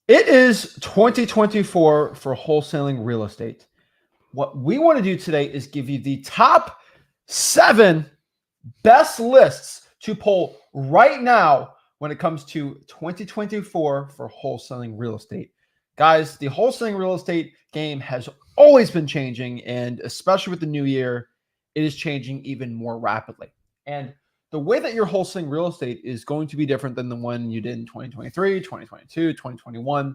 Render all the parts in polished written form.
It is 2024 for wholesaling real estate. What we want to do today is give you the top 7 best lists to pull right now when it comes to 2024 for wholesaling real estate. Guys, the wholesaling real estate game has always been changing, and especially with the new year, it is changing even more rapidly. And the way that you're wholesaling real estate is going to be different than the one you did in 2023, 2022, 2021.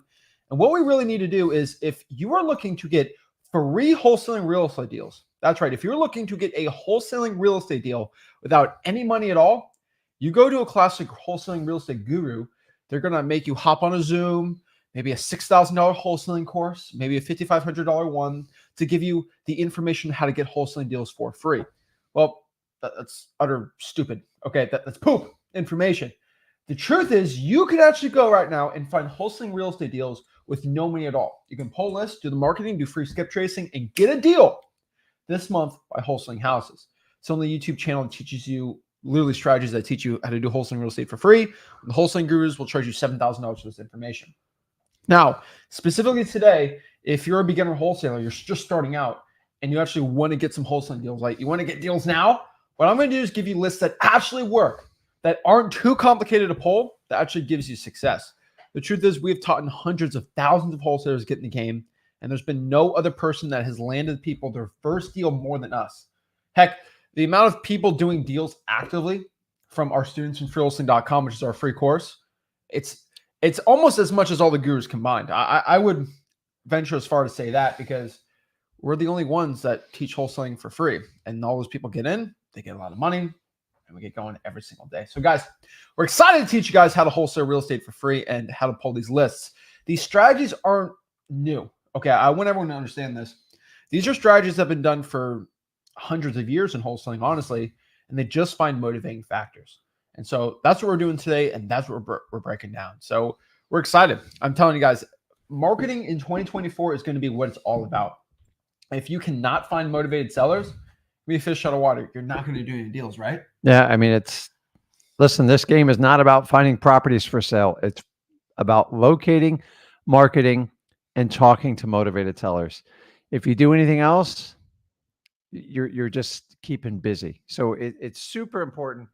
And what we really need to do is, if you are looking to get free wholesaling real estate deals, that's right. If you're looking to get a wholesaling real estate deal without any money at all, you go to a classic wholesaling real estate guru. They're going to make you hop on a Zoom, maybe a $6,000 wholesaling course, maybe a $5,500 one, to give you the information on how to get wholesaling deals for free. Well, that's utter stupid. Okay, that's poop information. The truth is, you can actually go right now and find wholesaling real estate deals with no money at all. You can pull lists, do the marketing, do free skip tracing, and get a deal this month by wholesaling houses. It's on the YouTube channel that teaches you literally strategies that teach you how to do wholesaling real estate for free. The wholesaling gurus will charge you $7,000 for this information. Now, specifically today, if you're a beginner wholesaler, you're just starting out, and you actually want to get some wholesaling deals, like you want to get deals now, what I'm going to do is give you lists that actually work, that aren't too complicated to pull, that actually gives you success. The truth is, we've taught hundreds of thousands of wholesalers get in the game, and there's been no other person that has landed people their first deal more than us. Heck, the amount of people doing deals actively from our students from freewholesaling.com, which is our free course, it's almost as much as all the gurus combined. I would venture as far to say that, because we're the only ones that teach wholesaling for free, and all those people get in, they get a lot of money, and we get going every single day. So guys, we're excited to teach you guys how to wholesale real estate for free and how to pull these lists. These strategies aren't new. Okay, I want everyone to understand this. These are strategies that have been done for hundreds of years in wholesaling, honestly, and they just find motivating factors. And so that's what we're doing today, and that's what we're breaking down. So we're excited. I'm telling you guys, marketing in 2024 is going to be what it's all about. If you cannot find motivated sellers, be a fish out of water. You're not going to do any deals, right? Yeah, I mean, listen, this game is not about finding properties for sale. It's about locating, marketing, and talking to motivated sellers. If you do anything else, you're just keeping busy. So it's super important.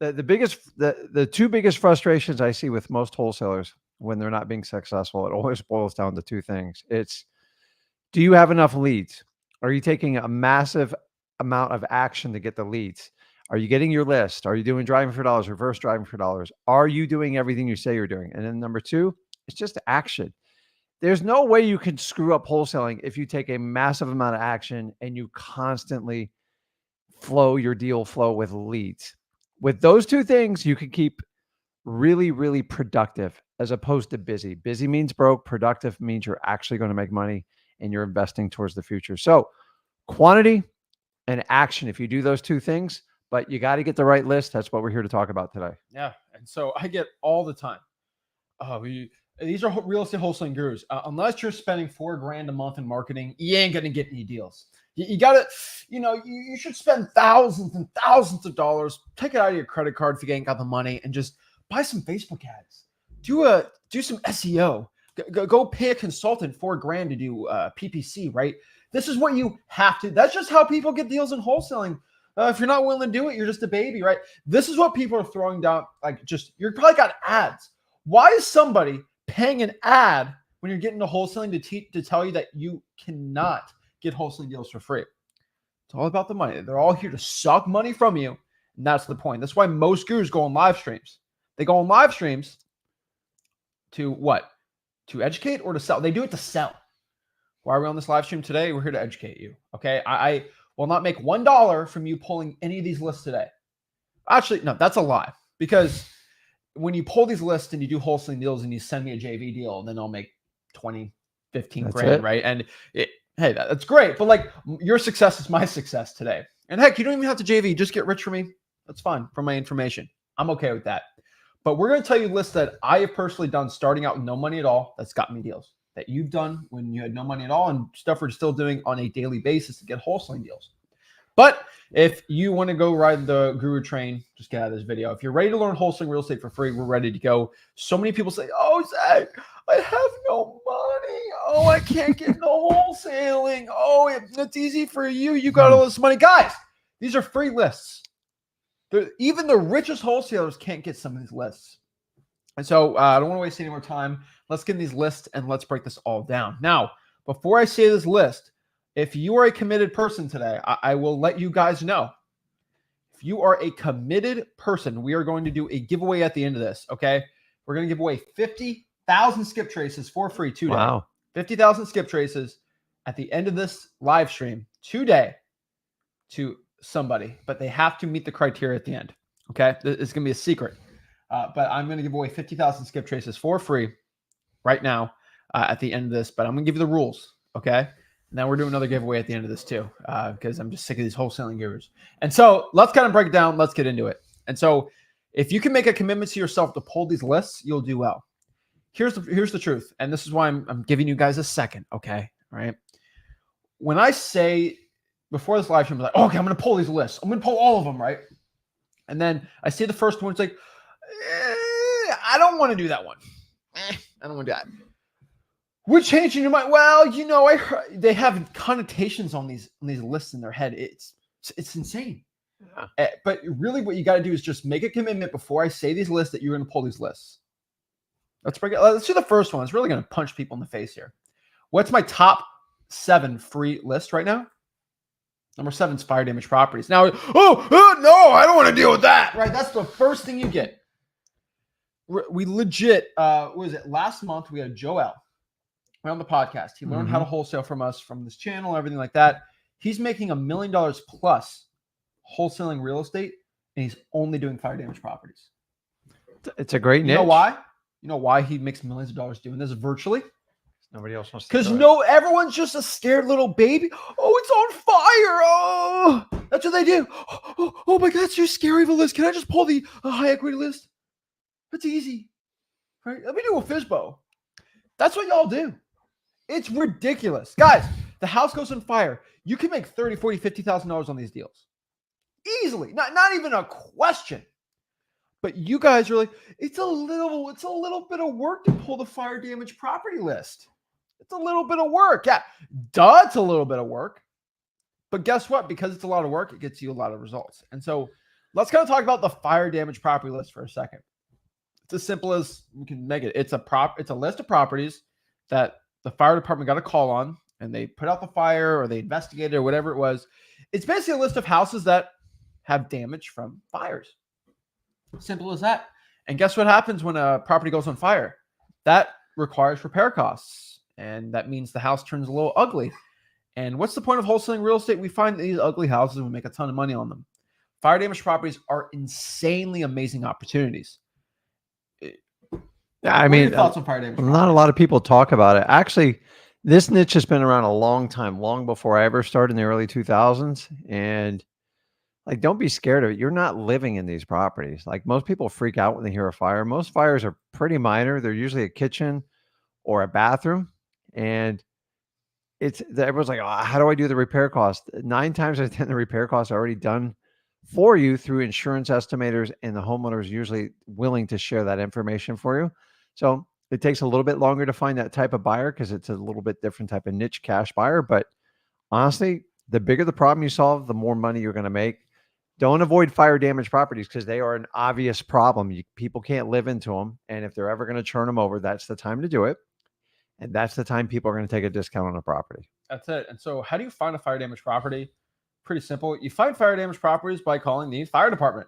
The two biggest frustrations I see with most wholesalers when they're not being successful, it always boils down to two things. It's, do you have enough leads? Are you taking a massive amount of action to get the leads? Are you getting your list? Are you doing driving for dollars, reverse driving for dollars? Are you doing everything you say you're doing? And then number two, it's just action. There's no way you can screw up wholesaling if you take a massive amount of action and you constantly flow your deal flow with leads. With those two things, you can keep really, really productive as opposed to busy. Busy means broke. Productive means you're actually going to make money and you're investing towards the future. So quantity and action, if you do those two things, but you got to get the right list. That's what we're here to talk about today. Yeah. And so I get all the time, these are real estate wholesaling gurus. Unless you're spending $4,000 a month in marketing, you ain't going to get any deals. You got to, you should spend thousands and thousands of dollars. Take it out of your credit card if you ain't got the money, and just buy some Facebook ads. Do some SEO. Go pay a consultant $4,000 to do PPC, right? This is what you have to. That's just how people get deals in wholesaling. If you're not willing to do it, you're just a baby, right? This is what people are throwing down. You're probably got ads. Why is somebody paying an ad when you're getting to wholesaling to tell you that you cannot get wholesaling deals for free? It's all about the money. They're all here to suck money from you, and that's the point. That's why most gurus go on live streams. They go on live streams to what? To educate or to sell? They do it to sell. Why are we on this live stream today? We're here to educate you. Okay. I will not make $1 from you pulling any of these lists today. Actually, no, that's a lie. Because when you pull these lists and you do wholesaling deals and you send me a JV deal, then I'll make 20, 15 grand, right? And hey, that's great. But your success is my success today. And heck, you don't even have to JV. Just get rich for me. That's fine for my information. I'm okay with that. But we're going to tell you lists that I have personally done starting out with no money at all. That's got me deals that you've done when you had no money at all, and stuff we're still doing on a daily basis to get wholesaling deals. But if you want to go ride the guru train, just get out of this video. If you're ready to learn wholesaling real estate for free, we're ready to go. So many people say, oh, Zach, I have no money. Oh, I can't get no wholesaling. Oh, it's easy for you. You got all this money. Guys, these are free lists. Even the richest wholesalers can't get some of these lists. And so I don't want to waste any more time. Let's get in these lists and let's break this all down. Now, before I say this list, if you are a committed person today, I will let you guys know. If you are a committed person, we are going to do a giveaway at the end of this, okay? We're going to give away 50,000 skip traces for free today. Wow. 50,000 skip traces at the end of this live stream today to somebody, but they have to meet the criteria at the end, okay? It's going to be a secret, but I'm going to give away 50,000 skip traces for free right now at the end of this, but I'm going to give you the rules, okay? Now we're doing another giveaway at the end of this too, because I'm just sick of these wholesaling gurus. And so let's kind of break it down. Let's get into it. And so if you can make a commitment to yourself to pull these lists, you'll do well. Here's the truth. And this is why I'm giving you guys a second. Okay. All right. When I say before this live stream, I'm like, okay, I'm going to pull these lists. I'm going to pull all of them. Right. And then I see the first one. It's like, I don't want to do that one. I don't want to do that. We're changing your mind. Well, you know, I heard they have connotations on these lists in their head. It's insane. Yeah. But really, what you got to do is just make a commitment before I say these lists that you're going to pull these lists. Let's break it. Let's do the first one. It's really going to punch people in the face here. What's my top 7 free list right now? Number 7 is fire damage properties. Now, oh no, I don't want to deal with that. Right? That's the first thing you get. We legit. What was it? Last month we had Joel on the podcast. He learned how to wholesale from us, from this channel, everything like that. He's making $1 million plus wholesaling real estate, and he's only doing fire damage properties. It's a great niche. You know why? You know why he makes millions of dollars doing this virtually? Nobody else wants to. Because everyone's just a scared little baby. Oh, it's on fire. Oh, that's what they do. Oh my God, it's too scary of a list. Can I just pull the high equity list? That's easy. Right? Let me do a FSBO. That's what y'all do. It's ridiculous. Guys, the house goes on fire. You can make $30,000, $40,000, $50,000 on these deals. Easily. Not even a question. But you guys are like, it's a little bit of work to pull the fire damage property list. It's a little bit of work. Yeah, it's a little bit of work. But guess what? Because it's a lot of work, it gets you a lot of results. And so let's kind of talk about the fire damage property list for a second. It's as simple as we can make it. It's a list of properties that the fire department got a call on, and they put out the fire or they investigated or whatever it was. It's basically a list of houses that have damage from fires. Simple as that. And guess what happens when a property goes on fire? That requires repair costs. And that means the house turns a little ugly. And what's the point of wholesaling real estate? We find these ugly houses and we make a ton of money on them. Fire damage properties are insanely amazing opportunities. I mean, thoughts on fire damage? Not a lot of people talk about it. Actually, this niche has been around a long time, long before I ever started in the early 2000s. And like, don't be scared of it. You're not living in these properties. Like, most people freak out when they hear a fire. Most fires are pretty minor. They're usually a kitchen or a bathroom. And everyone's like, oh, how do I do the repair cost? 9 times out of 10, the repair costs are already done for you through insurance estimators, and the homeowner is usually willing to share that information for you. So it takes a little bit longer to find that type of buyer because it's a little bit different type of niche cash buyer. But honestly, the bigger the problem you solve, the more money you're going to make. Don't avoid fire damage properties because they are an obvious problem. People can't live into them. And if they're ever going to turn them over, that's the time to do it. And that's the time people are going to take a discount on a property. That's it. And so how do you find a fire damage property? Pretty simple. You find fire damage properties by calling the fire department.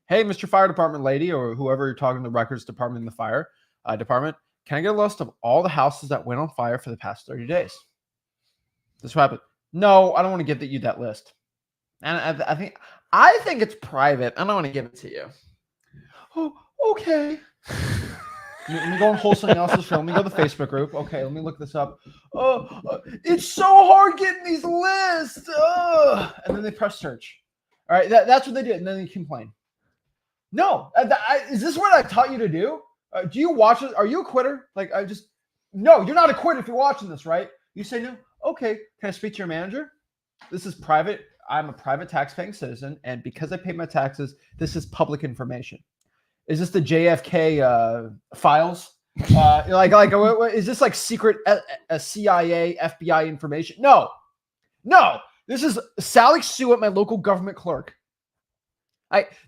Hey, Mr. Fire Department lady, or whoever you're talking to, the records department in the fire department, can I get a list of all the houses that went on fire for the past 30 days? This what happened. No, I don't want to give you that list. And I think it's private. I don't want to give it to you. Oh, okay. Let me go on wholesaling analysis film. Let me go to the Facebook group. Okay, let me look this up. Oh, it's so hard getting these lists. And then they press search. All right, that's what they did. And then they complain. No, is this what I taught you to do? Do you watch it? Are you a quitter? No, you're not a quitter if you're watching this, right? You say no. Okay, can I speak to your manager? This is private. I'm a private tax-paying citizen, and because I pay my taxes, this is public information. Is this the JFK files? Is this like secret CIA, FBI information? No. This is Sally Sue at my local government clerk.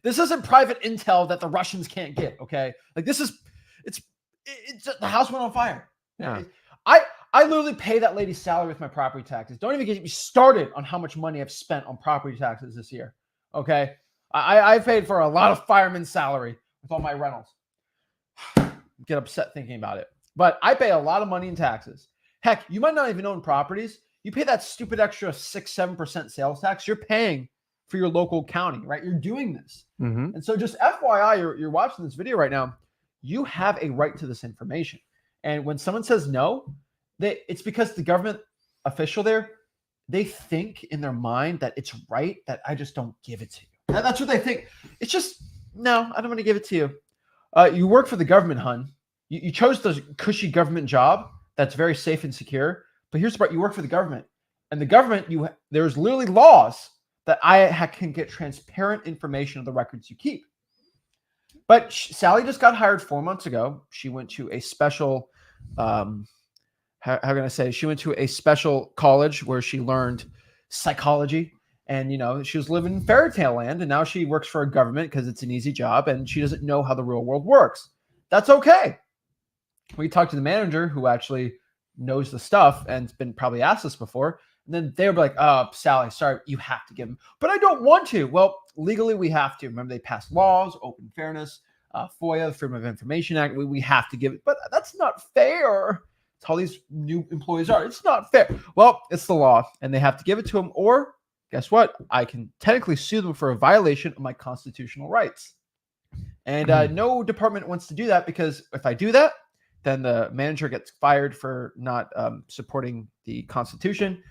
This isn't private intel that the Russians can't get. Okay, like it's the house went on fire. Yeah. I literally pay that lady's salary with my property taxes. Don't even get me started on how much money I've spent on property taxes this year. Okay, I paid for a lot of fireman's salary with all my rentals. Get upset thinking about it, but I pay a lot of money in taxes. Heck, you might not even own properties. You pay that stupid extra 6-7% sales tax. You're paying for your local county, right? You're doing this. Mm-hmm. And so just FYI, you're watching this video right now. You have a right to this information. And when someone says no, it's because the government official there, they think in their mind that it's right, that I just don't give it to you. That's what they think. It's just, no, I don't want to give it to you. You work for the government, hun. You chose the cushy government job that's very safe and secure. But here's the part: you work for the government, and the government, there's literally laws that I can get transparent information of the records you keep. But Sally just got hired 4 months ago. She went to a special, how can I say? She went to a special college where she learned psychology. And, she was living in fairy tale land, and now she works for a government because it's an easy job, and she doesn't know how the real world works. That's okay. We talked to the manager who actually knows the stuff and's been probably asked this before. And then they were like, oh, Sally, sorry, you have to give them. But I don't want to. Well, legally, we have to. Remember, they passed laws, open fairness, FOIA, the Freedom of Information Act. We have to give it. But that's not fair. It's how these new employees are. It's not fair. Well, it's the law, and they have to give it to them. Or guess what? I can technically sue them for a violation of my constitutional rights. And no department wants to do that, because if I do that, then the manager gets fired for not supporting the Constitution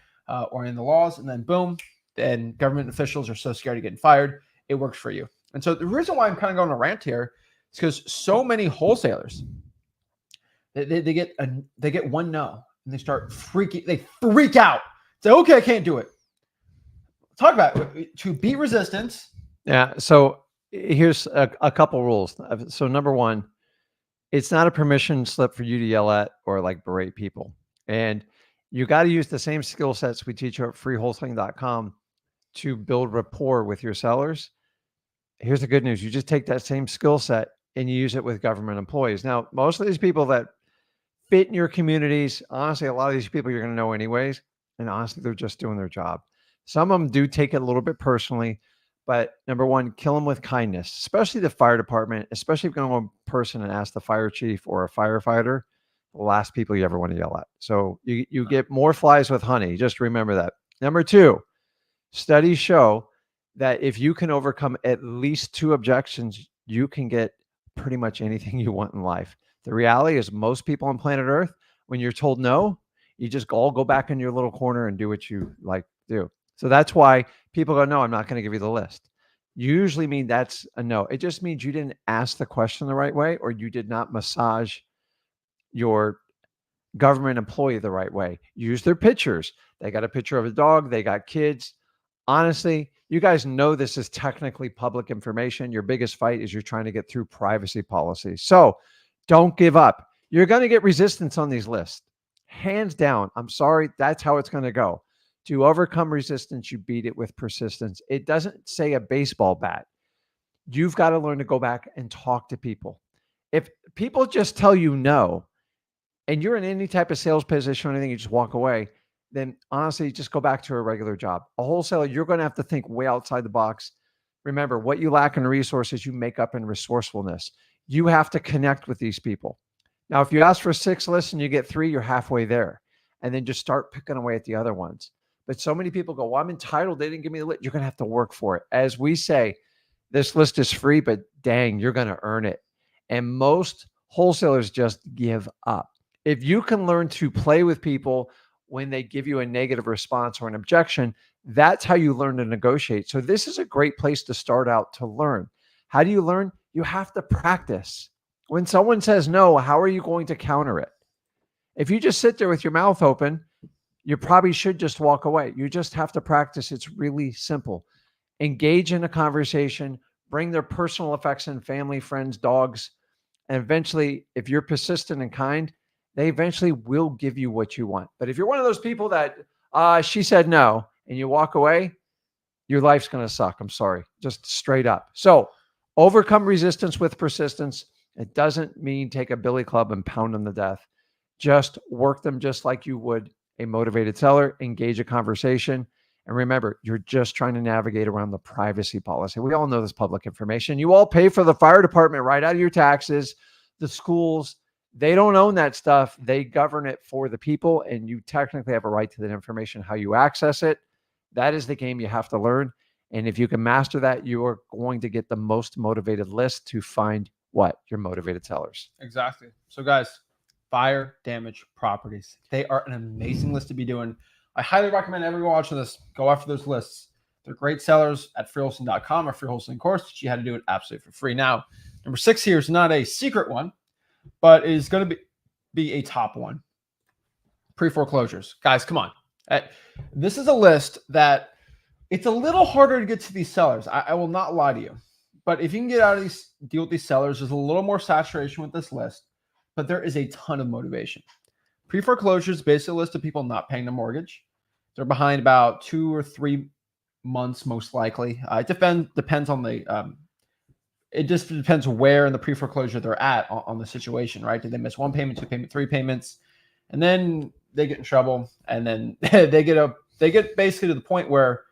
or in the laws. And then boom, then government officials are so scared of getting fired. It works for you. And so the reason why I'm kind of going on a rant here is because so many wholesalers, they get one no, and they start they freak out. Say, okay, I can't do it. Talk about it. To beat resistance. Yeah. So here's a couple rules. So number one, it's not a permission slip for you to yell at or like berate people. And you got to use the same skill sets we teach you at freewholesaling.com to build rapport with your sellers. Here's the good news. You just take that same skill set and you use it with government employees. Now, most of these people that fit in your communities, honestly, a lot of these people you're going to know anyways. And honestly, they're just doing their job. Some of them do take it a little bit personally. But number one, kill them with kindness, especially the fire department, especially if you're going to go in person and ask the fire chief or a firefighter, the last people you ever want to yell at. So you get more flies with honey. Just remember that. Number two, studies show that if you can overcome at least 2 objections, you can get pretty much anything you want in life. The reality is most people on planet Earth, when you're told no, you just all go back in your little corner and do what you like to do. So that's why people go, no, I'm not going to give you the list. You usually mean that's a no. It just means you didn't ask the question the right way, or you did not massage your government employee the right way. Use their pictures. They got a picture of a dog. They got kids. Honestly, you guys know this is technically public information. Your biggest fight is you're trying to get through privacy policies. So don't give up. You're going to get resistance on these lists. Hands down. I'm sorry. That's how it's going to go. To overcome resistance, you beat it with persistence. It doesn't say a baseball bat. You've got to learn to go back and talk to people. If people just tell you no, and you're in any type of sales position or anything, you just walk away, then honestly, just go back to a regular job. A wholesaler, you're going to have to think way outside the box. Remember, what you lack in resources, you make up in resourcefulness. You have to connect with these people. Now, if you ask for 6 lists and you get 3, you're halfway there. And then just start picking away at the other ones. But so many people go, well, I'm entitled. They didn't give me the list. You're going to have to work for it. As we say, this list is free, but dang, you're going to earn it. And most wholesalers just give up. If you can learn to play with people when they give you a negative response or an objection, that's how you learn to negotiate. So this is a great place to start out to learn. How do you learn? You have to practice. When someone says no, how are you going to counter it? If you just sit there with your mouth open, you probably should just walk away. You just have to practice. It's really simple. Engage in a conversation, bring their personal effects and family, friends, dogs, and eventually, if you're persistent and kind, they eventually will give you what you want. But if you're one of those people that she said no and you walk away, your life's going to suck. I'm sorry, just straight up. So overcome resistance with persistence. It doesn't mean take a billy club and pound them to death. Just work them just like you would a motivated seller, engage a conversation. And remember, you're just trying to navigate around the privacy policy. We all know this public information. You all pay for the fire department right out of your taxes, the schools. They don't own that stuff. They govern it for the people, and you technically have a right to that information, how you access it. That is the game you have to learn. And if you can master that, you are going to get the most motivated list to find what? Your motivated sellers. Exactly. So guys, fire damage properties. They are an amazing list to be doing. I highly recommend everyone watching this go after those lists. They're great sellers at freewholesaling.com, our free wholesaling course. Teach you how to do it absolutely for free. Now, number 6 here is not a secret one, but is going to be a top one. Pre-foreclosures. Guys, come on. This is a list that it's a little harder to get to these sellers. I will not lie to you. But if you can get out of these, deal with these sellers, there's a little more saturation with this list, but there is a ton of motivation. Pre-foreclosure is basically a list of people not paying their mortgage. They're behind about 2 or 3 months, most likely. It depends on the, it just depends where in the pre-foreclosure they're at on the situation, right? Did they miss 1 payment, 2 payments, 3 payments? And then they get in trouble, and then they get basically to the point where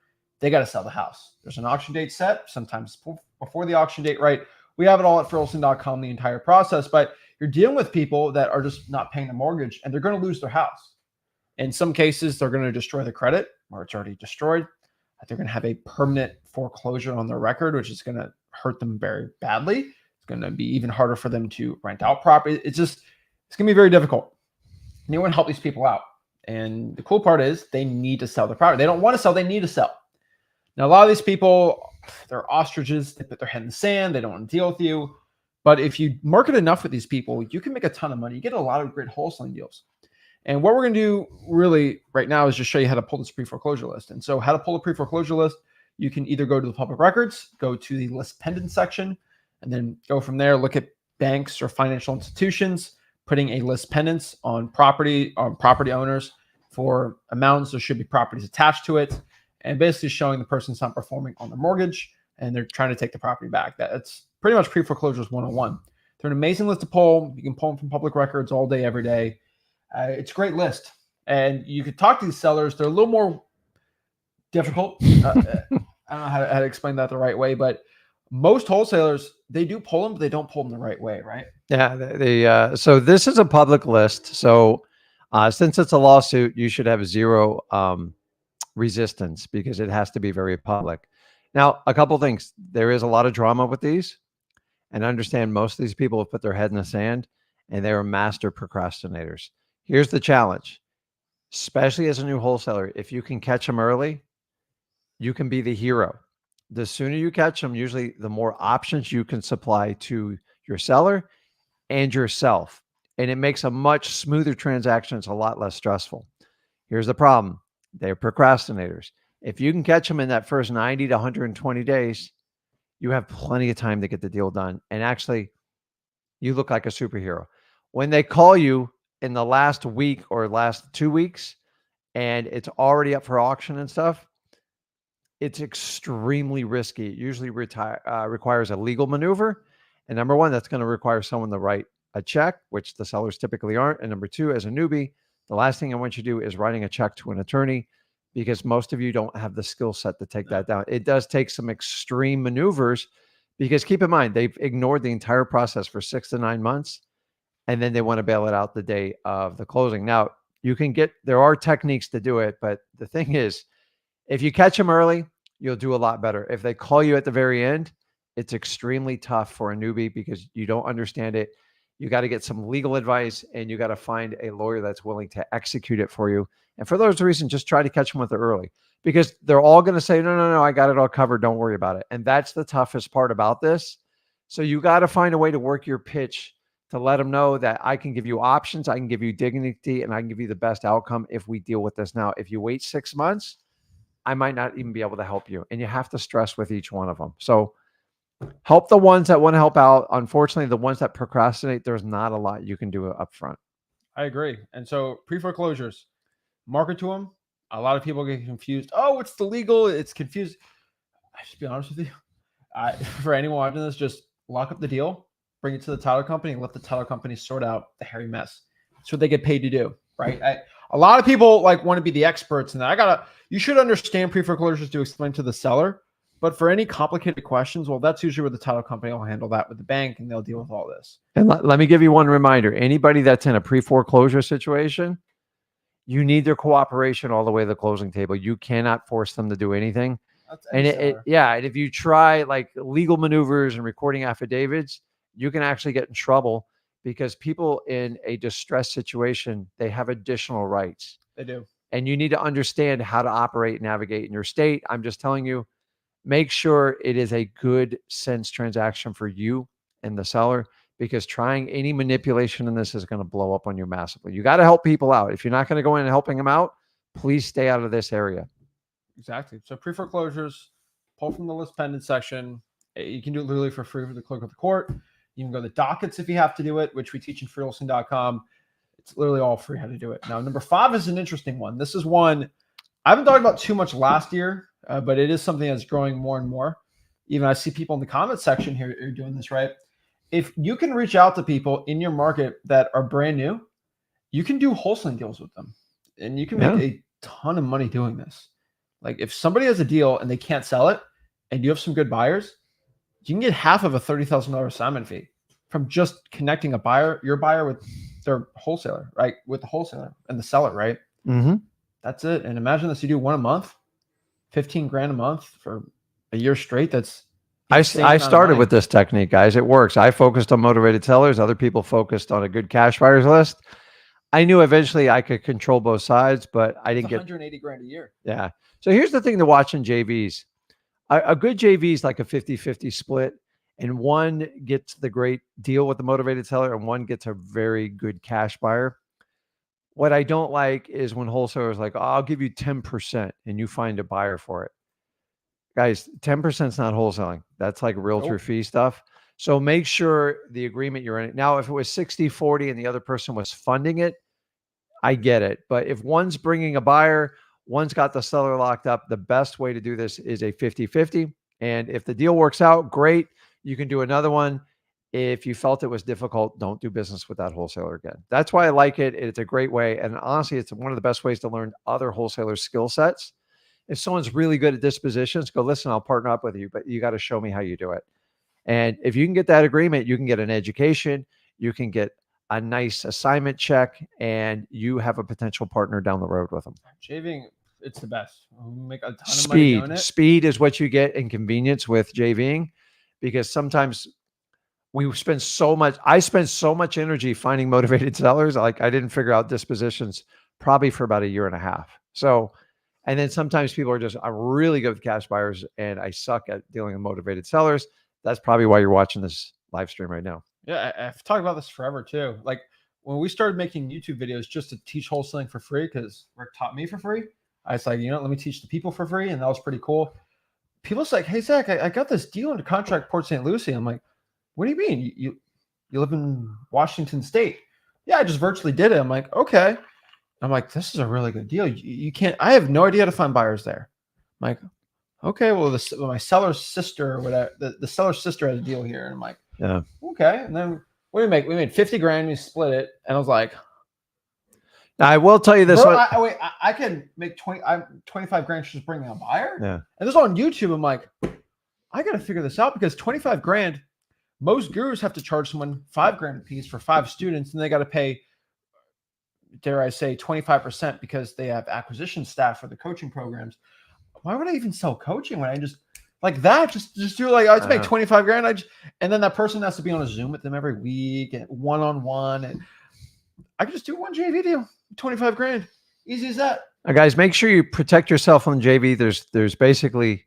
they got to sell the house. There's an auction date set, sometimes before the auction date, right? We have it all at freewholesaling.com, the entire process, but you're dealing with people that are just not paying the mortgage, and they're going to lose their house. In some cases, they're going to destroy the credit, or it's already destroyed. They're going to have a permanent foreclosure on their record, which is going to hurt them very badly. It's going to be even harder for them to rent out property. It's going to be very difficult. And you want to help these people out. And the cool part is they need to sell the property. They don't want to sell, they need to sell. Now, a lot of these people, they're ostriches. They put their head in the sand. They don't want to deal with you. But if you market enough with these people, you can make a ton of money. You get a lot of great wholesaling deals. And what we're going to do really right now is just show you how to pull this pre-foreclosure list. And so how to pull a pre-foreclosure list, you can either go to the public records, go to the list pendant section, and then go from there, look at banks or financial institutions putting a list pendants on property owners for amounts. There should be properties attached to it, and basically showing the person's not performing on the mortgage and they're trying to take the property back. That's pretty much pre-foreclosures 101. They're an amazing list to pull. You can pull them from public records all day, every day. It's a great list. And you could talk to these sellers. They're a little more difficult. I don't know how to explain that the right way, but most wholesalers, they do pull them, but they don't pull them the right way, right? Yeah. So this is a public list. So since it's a lawsuit, you should have zero resistance because it has to be very public. Now, a couple of things. There is a lot of drama with these, and understand most of these people have put their head in the sand and they're master procrastinators. Here's the challenge, especially as a new wholesaler. If you can catch them early, you can be the hero. The sooner you catch them, usually the more options you can supply to your seller and yourself. And it makes a much smoother transaction. It's a lot less stressful. Here's the problem. They're procrastinators. If you can catch them in that first 90 to 120 days, you have plenty of time to get the deal done. And actually, you look like a superhero. When they call you in the last week or last 2 weeks, and it's already up for auction and stuff, it's extremely risky. It usually requires a legal maneuver. And number one, that's going to require someone to write a check, which the sellers typically aren't. And number two, as a newbie, the last thing I want you to do is writing a check to an attorney, because most of you don't have the skill set to take that down. It does take some extreme maneuvers, because keep in mind, they've ignored the entire process for 6 to 9 months, and then they want to bail it out the day of the closing. Now, there are techniques to do it, but the thing is, if you catch them early, you'll do a lot better. If they call you at the very end, it's extremely tough for a newbie because you don't understand it. You got to get some legal advice, and you got to find a lawyer that's willing to execute it for you. And for those reasons, just try to catch them with it early, because they're all going to say, no, I got it all covered. Don't worry about it. And that's the toughest part about this. So you got to find a way to work your pitch to let them know that I can give you options, I can give you dignity, and I can give you the best outcome if we deal with this now. If you wait 6 months, I might not even be able to help you. And you have to stress with each one of them. So help the ones that want to help out. Unfortunately, the ones that procrastinate, there's not a lot you can do up front. I agree. And so pre-foreclosures, market to them. A lot of people get confused. Oh, it's the legal. It's confused. I should be honest with you. For anyone watching this, just lock up the deal, bring it to the title company, and let the title company sort out the hairy mess. That's what they get paid to do, right? A lot of people like want to be the experts, and you should understand pre-foreclosures to explain to the seller. But for any complicated questions, well, that's usually where the title company will handle that with the bank, and they'll deal with all this. And let me give you one reminder. Anybody that's in a pre-foreclosure situation, you need their cooperation all the way to the closing table. You cannot force them to do anything. And and if you try like legal maneuvers and recording affidavits, you can actually get in trouble because people in a distressed situation, they have additional rights. They do. And you need to understand how to operate and navigate in your state. I'm just telling you, make sure it is a good sense transaction for you and the seller, because trying any manipulation in this is going to blow up on you massively. You got to help people out. If you're not going to go in and helping them out, please stay out of this area. Exactly. So pre-foreclosures, pull from the list pending section. You can do it literally for free with the clerk of the court. You can go to the dockets if you have to do it, which we teach in freewholesaling.com. It's literally all free how to do it. Now, number 5 is an interesting one. This is one I haven't talked about too much last year, but it is something that's growing more and more. Even I see people in the comment section here are doing this, right? If you can reach out to people in your market that are brand new, you can do wholesaling deals with them, and you can make a ton of money doing this. Like if somebody has a deal and they can't sell it and you have some good buyers, you can get half of a $30,000 assignment fee from just connecting your buyer with their wholesaler, right? With the wholesaler and the seller, right? Mm-hmm. That's it. And imagine this, you do one a month, 15 grand a month for a year straight. That's I started with this technique, guys. It works. I focused on motivated sellers. Other people focused on a good cash buyers list. I knew eventually I could control both sides, but I didn't get 180 grand a year. Yeah. So here's the thing to watch in JVs. A good JV is like a 50-50 split, and one gets the great deal with the motivated seller and one gets a very good cash buyer. What I don't like is when wholesalers are like, oh, I'll give you 10% and you find a buyer for it. Guys, 10% is not wholesaling. That's like realtor fee stuff. So make sure the agreement you're in. Now, if it was 60-40 and the other person was funding it, I get it. But if one's bringing a buyer, one's got the seller locked up, the best way to do this is a 50-50. And if the deal works out, great. You can do another one. If you felt it was difficult, don't do business with that wholesaler again. That's why I like it. It's a great way. And honestly, it's one of the best ways to learn other wholesalers' skill sets. If someone's really good at dispositions, go, listen, I'll partner up with you, but you got to show me how you do it. And if you can get that agreement, you can get an education, you can get a nice assignment check, and you have a potential partner down the road with them. JVing, it's the best. We make a ton of money doing it. Speed is what you get in convenience with JVing, because sometimes I spend so much energy finding motivated sellers. Like I didn't figure out dispositions probably for about a year and a half. So, and then sometimes people are I'm really good with cash buyers and I suck at dealing with motivated sellers. That's probably why you're watching this live stream right now. Yeah, I've talked about this forever too. Like when we started making YouTube videos just to teach wholesaling for free, because Rick taught me for free, I was like, let me teach the people for free. And that was pretty cool. People's like, hey, Zach, I got this deal under contract, Port St. Lucie. I'm like, what do you mean? You live in Washington State? Yeah, I just virtually did it. I'm like, okay. I'm like, this is a really good deal. You can't, I have no idea how to find buyers there. I'm like, okay, well, my seller's sister or whatever, the seller's sister had a deal here. And I'm like, yeah, okay. And then what do we make? We made 50 grand. We split it. And I was like, I will tell you this. I can make 25 grand just bringing a buyer. Yeah. And this is on YouTube. I'm like, I got to figure this out, because 25 grand, most gurus have to charge someone 5 grand a piece for 5 students. And they got to pay, dare I say, 25% because they have acquisition staff for the coaching programs. Why would I even sell coaching when I just like that? Just do like, let's make 25 grand. And then that person has to be on a Zoom with them every week and one-on-one. And I could just do one JV deal, 25 grand. Easy as that. Now, guys, make sure you protect yourself on JV. There's basically,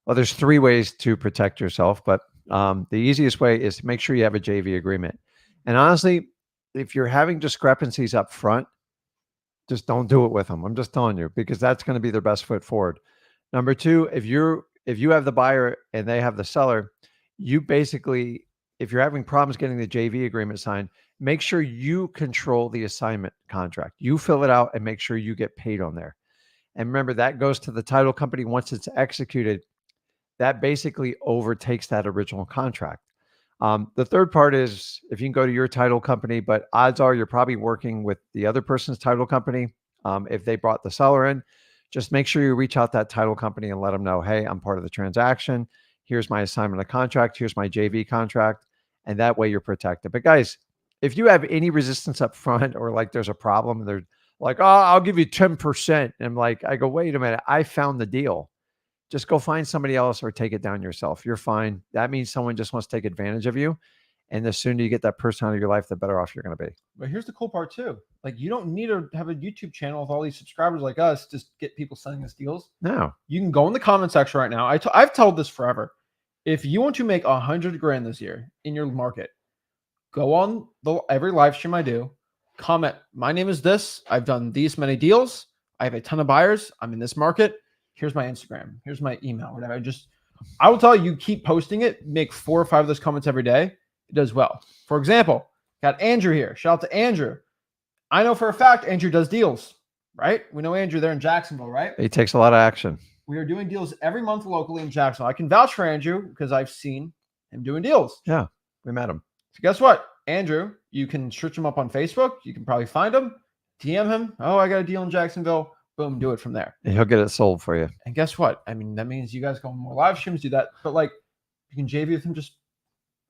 there's 3 ways to protect yourself, but the easiest way is to make sure you have a JV agreement. And honestly, if you're having discrepancies up front, just don't do it with them. I'm just telling you, because that's going to be their best foot forward. Number two, if you have the buyer and they have the seller, you basically, if you're having problems getting the JV agreement signed, make sure you control the assignment contract. You fill it out and make sure you get paid on there. And remember, that goes to the title company once it's executed. That basically overtakes that original contract. The third part is if you can go to your title company, but odds are you're probably working with the other person's title company. If they brought the seller in, just make sure you reach out to that title company and let them know, hey, I'm part of the transaction. Here's my assignment of contract. Here's my JV contract. And that way you're protected. But guys, if you have any resistance up front or like there's a problem, they're like, oh, I'll give you 10%. And I'm like, I go, wait a minute, I found the deal. Just go find somebody else or take it down yourself. You're fine. That means someone just wants to take advantage of you. And the sooner you get that person out of your life, the better off you're going to be. But here's the cool part too. Like, you don't need to have a YouTube channel with all these subscribers like us to get people sending us deals. No. You can go in the comment section right now. I've told this forever. If you want to make $100 grand this year in your market, go on every live stream I do, comment, my name is this. I've done these many deals. I have a ton of buyers. I'm in this market. Here's my Instagram. Here's my email. Whatever. I will tell you, keep posting it. Make 4 or 5 of those comments every day. It does well. For example, got Andrew here. Shout out to Andrew. I know for a fact Andrew does deals, right? We know Andrew there in Jacksonville, right? He takes a lot of action. We are doing deals every month locally in Jacksonville. I can vouch for Andrew because I've seen him doing deals. Yeah, we met him. So guess what? Andrew, you can search him up on Facebook. You can probably find him, DM him. Oh, I got a deal in Jacksonville. Boom, do it from there. And he'll get it sold for you. And guess what? I mean, that means you guys go on more live streams, do that. But like, you can JV with him just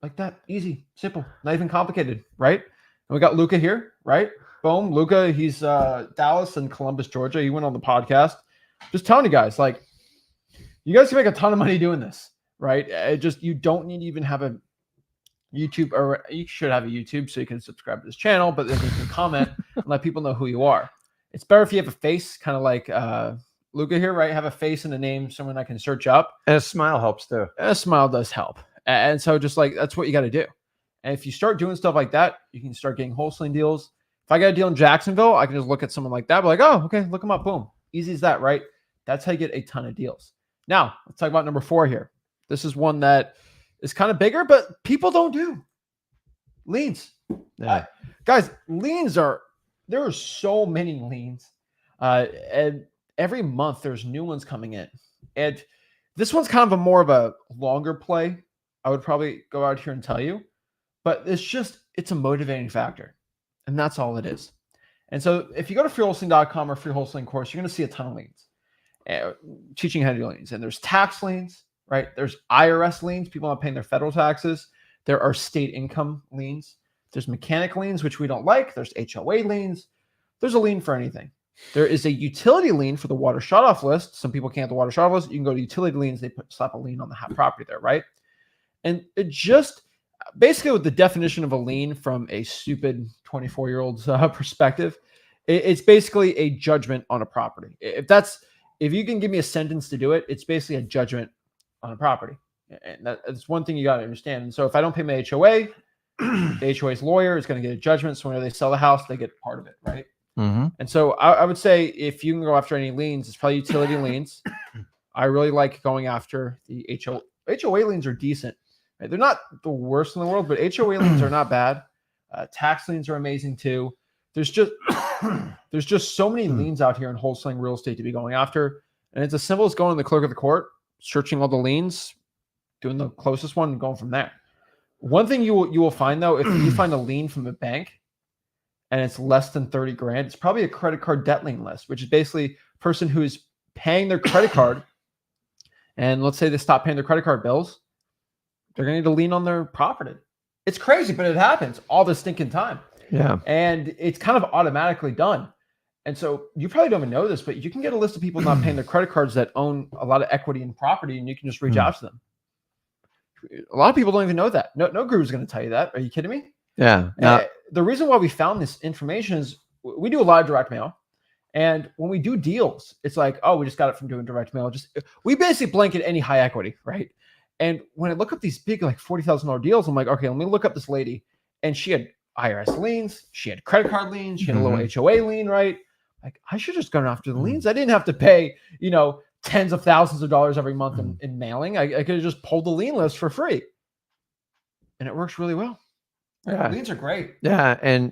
like that. Easy, simple, not even complicated, right? And we got Luca here, right? Boom, Luca, he's Dallas and Columbus, Georgia. He went on the podcast. Just telling you guys, like, you guys can make a ton of money doing this, right? You don't need to even have a YouTube, or you should have a YouTube so you can subscribe to this channel, but then you can comment and let people know who you are. It's better if you have a face, kind of like Luca here, right? Have a face and a name, someone I can search up. And a smile helps too. A smile does help. And so just like, that's what you got to do. And if you start doing stuff like that, you can start getting wholesaling deals. If I got a deal in Jacksonville, I can just look at someone like that, be like, oh, okay, look them up, boom. Easy as that, right? That's how you get a ton of deals. Now, let's talk about number 4 here. This is one that is kind of bigger, but people don't do. Liens. Yeah. Guys, there are so many liens. And every month there's new ones coming in. And this one's kind of more of a longer play. I would probably go out here and tell you, but it's a motivating factor. And that's all it is. And so if you go to freewholesaling.com or free wholesaling course, you're going to see a ton of liens, teaching how to do liens. And there's tax liens, right? There's IRS liens, people not paying their federal taxes. There are state income liens. There's mechanic liens, which we don't like. There's HOA liens. There's a lien for anything. There is a utility lien for the water shutoff list. Some people can't have the water shutoff list. You can go to utility liens. They slap a lien on the property there, right? And it just basically, with the definition of a lien from a stupid 24-year-old's perspective, it's basically a judgment on a property. If you can give me a sentence to do it, it's basically a judgment on a property. And that's one thing you got to understand. And so if I don't pay my HOA, the HOA's lawyer is going to get a judgment. So when they sell the house, they get part of it, right? Mm-hmm. And so I would say if you can go after any liens, it's probably utility liens. I really like going after the HOA. HOA liens are decent. Right? They're not the worst in the world, but HOA liens are not bad. Tax liens are amazing too. There's just so many liens out here in wholesaling real estate to be going after. And it's as simple as going to the clerk of the court, searching all the liens, doing the closest one and going from there. One thing you will find though, if you find a lien from a bank and it's less than 30 grand, it's probably a credit card debt lien list, which is basically a person who is paying their credit card. And let's say they stop paying their credit card bills, they're going to need a lien on their property. It's crazy, but it happens all the stinking time. Yeah. And it's kind of automatically done. And so you probably don't even know this, but you can get a list of people not paying their credit cards that own a lot of equity in property, and you can just reach out to them. A lot of people don't even know that. No guru is going to tell you that. Are you kidding me? Yeah. The reason why we found this information is we do a lot of direct mail. And when we do deals, it's like, oh, we just got it from doing direct mail. We basically blanket any high equity, right? And when I look up these big, like $40,000 deals, I'm like, okay, let me look up this lady. And she had IRS liens. She had credit card liens. She had a little Mhm. HOA lien, right? Like, I should just gone after the liens. I didn't have to pay, tens of thousands of dollars every month in mailing. I could have just pulled the lien list for free. And it works really well. Yeah. Liens are great. Yeah. And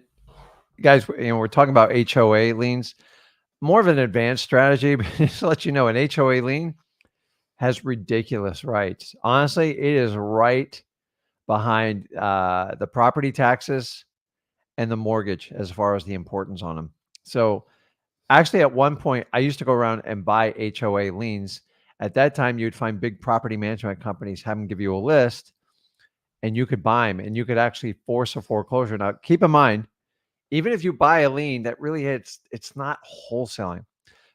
guys, we're talking about HOA liens, more of an advanced strategy, but just to let you know, an HOA lien has ridiculous rights. Honestly, it is right behind the property taxes and the mortgage as far as the importance on them. So actually, at one point, I used to go around and buy HOA liens. At that time, you'd find big property management companies have them give you a list, and you could buy them, and you could actually force a foreclosure. Now, keep in mind, even if you buy a lien, that really it's not wholesaling.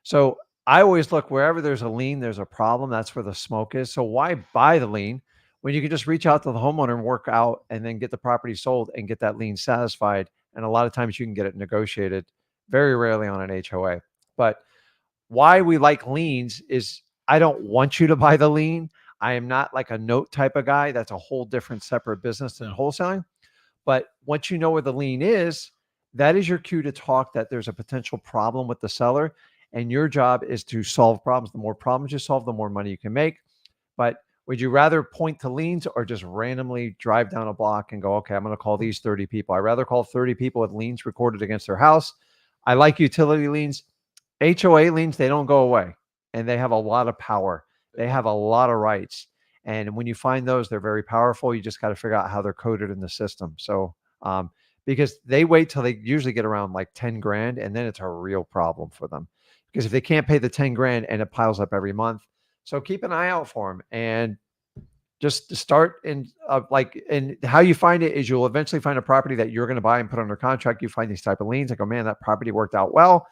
So I always look wherever there's a lien, there's a problem. That's where the smoke is. So why buy the lien when you can just reach out to the homeowner and work out and then get the property sold and get that lien satisfied? And a lot of times you can get it negotiated, very rarely on an HOA. But why we like liens is I don't want you to buy the lien. I am not like a note type of guy. That's a whole different separate business than wholesaling. But once you know where the lien is, that is your cue to talk that there's a potential problem with the seller. And your job is to solve problems. The more problems you solve, the more money you can make. But would you rather point to liens or just randomly drive down a block and go, okay, I'm going to call these 30 people? I'd rather call 30 people with liens recorded against their house. I like utility liens. HOA liens, they don't go away. And they have a lot of power. They have a lot of rights. And when you find those, they're very powerful. You just got to figure out how they're coded in the system. So, because they wait till they usually get around like 10 grand, and then it's a real problem for them. Because if they can't pay the 10 grand and it piles up every month. So keep an eye out for them and just start in and how you find it is you'll eventually find a property that you're going to buy and put under contract. You find these type of liens. I go, man, that property worked out well.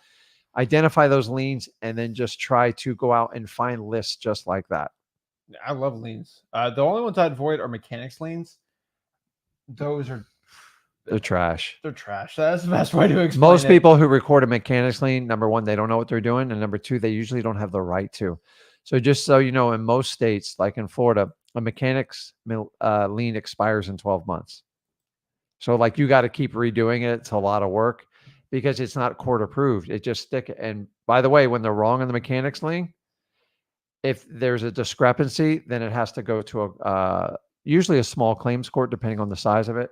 Identify those liens and then just try to go out and find lists just like that. I love liens. The only ones I'd avoid are mechanics liens. They're trash. They're trash. That's the best way to explain Most it. people who record a mechanics lien, number one, they don't know what they're doing. And number two, they usually don't have the right to. So just so you know, in most states, like in Florida, a mechanics lien expires in 12 months. So like you got to keep redoing it. It's a lot of work because it's not court approved. It just stick. And by the way, when they're wrong on the mechanics lien, if there's a discrepancy, then it has to go to usually a small claims court, depending on the size of it.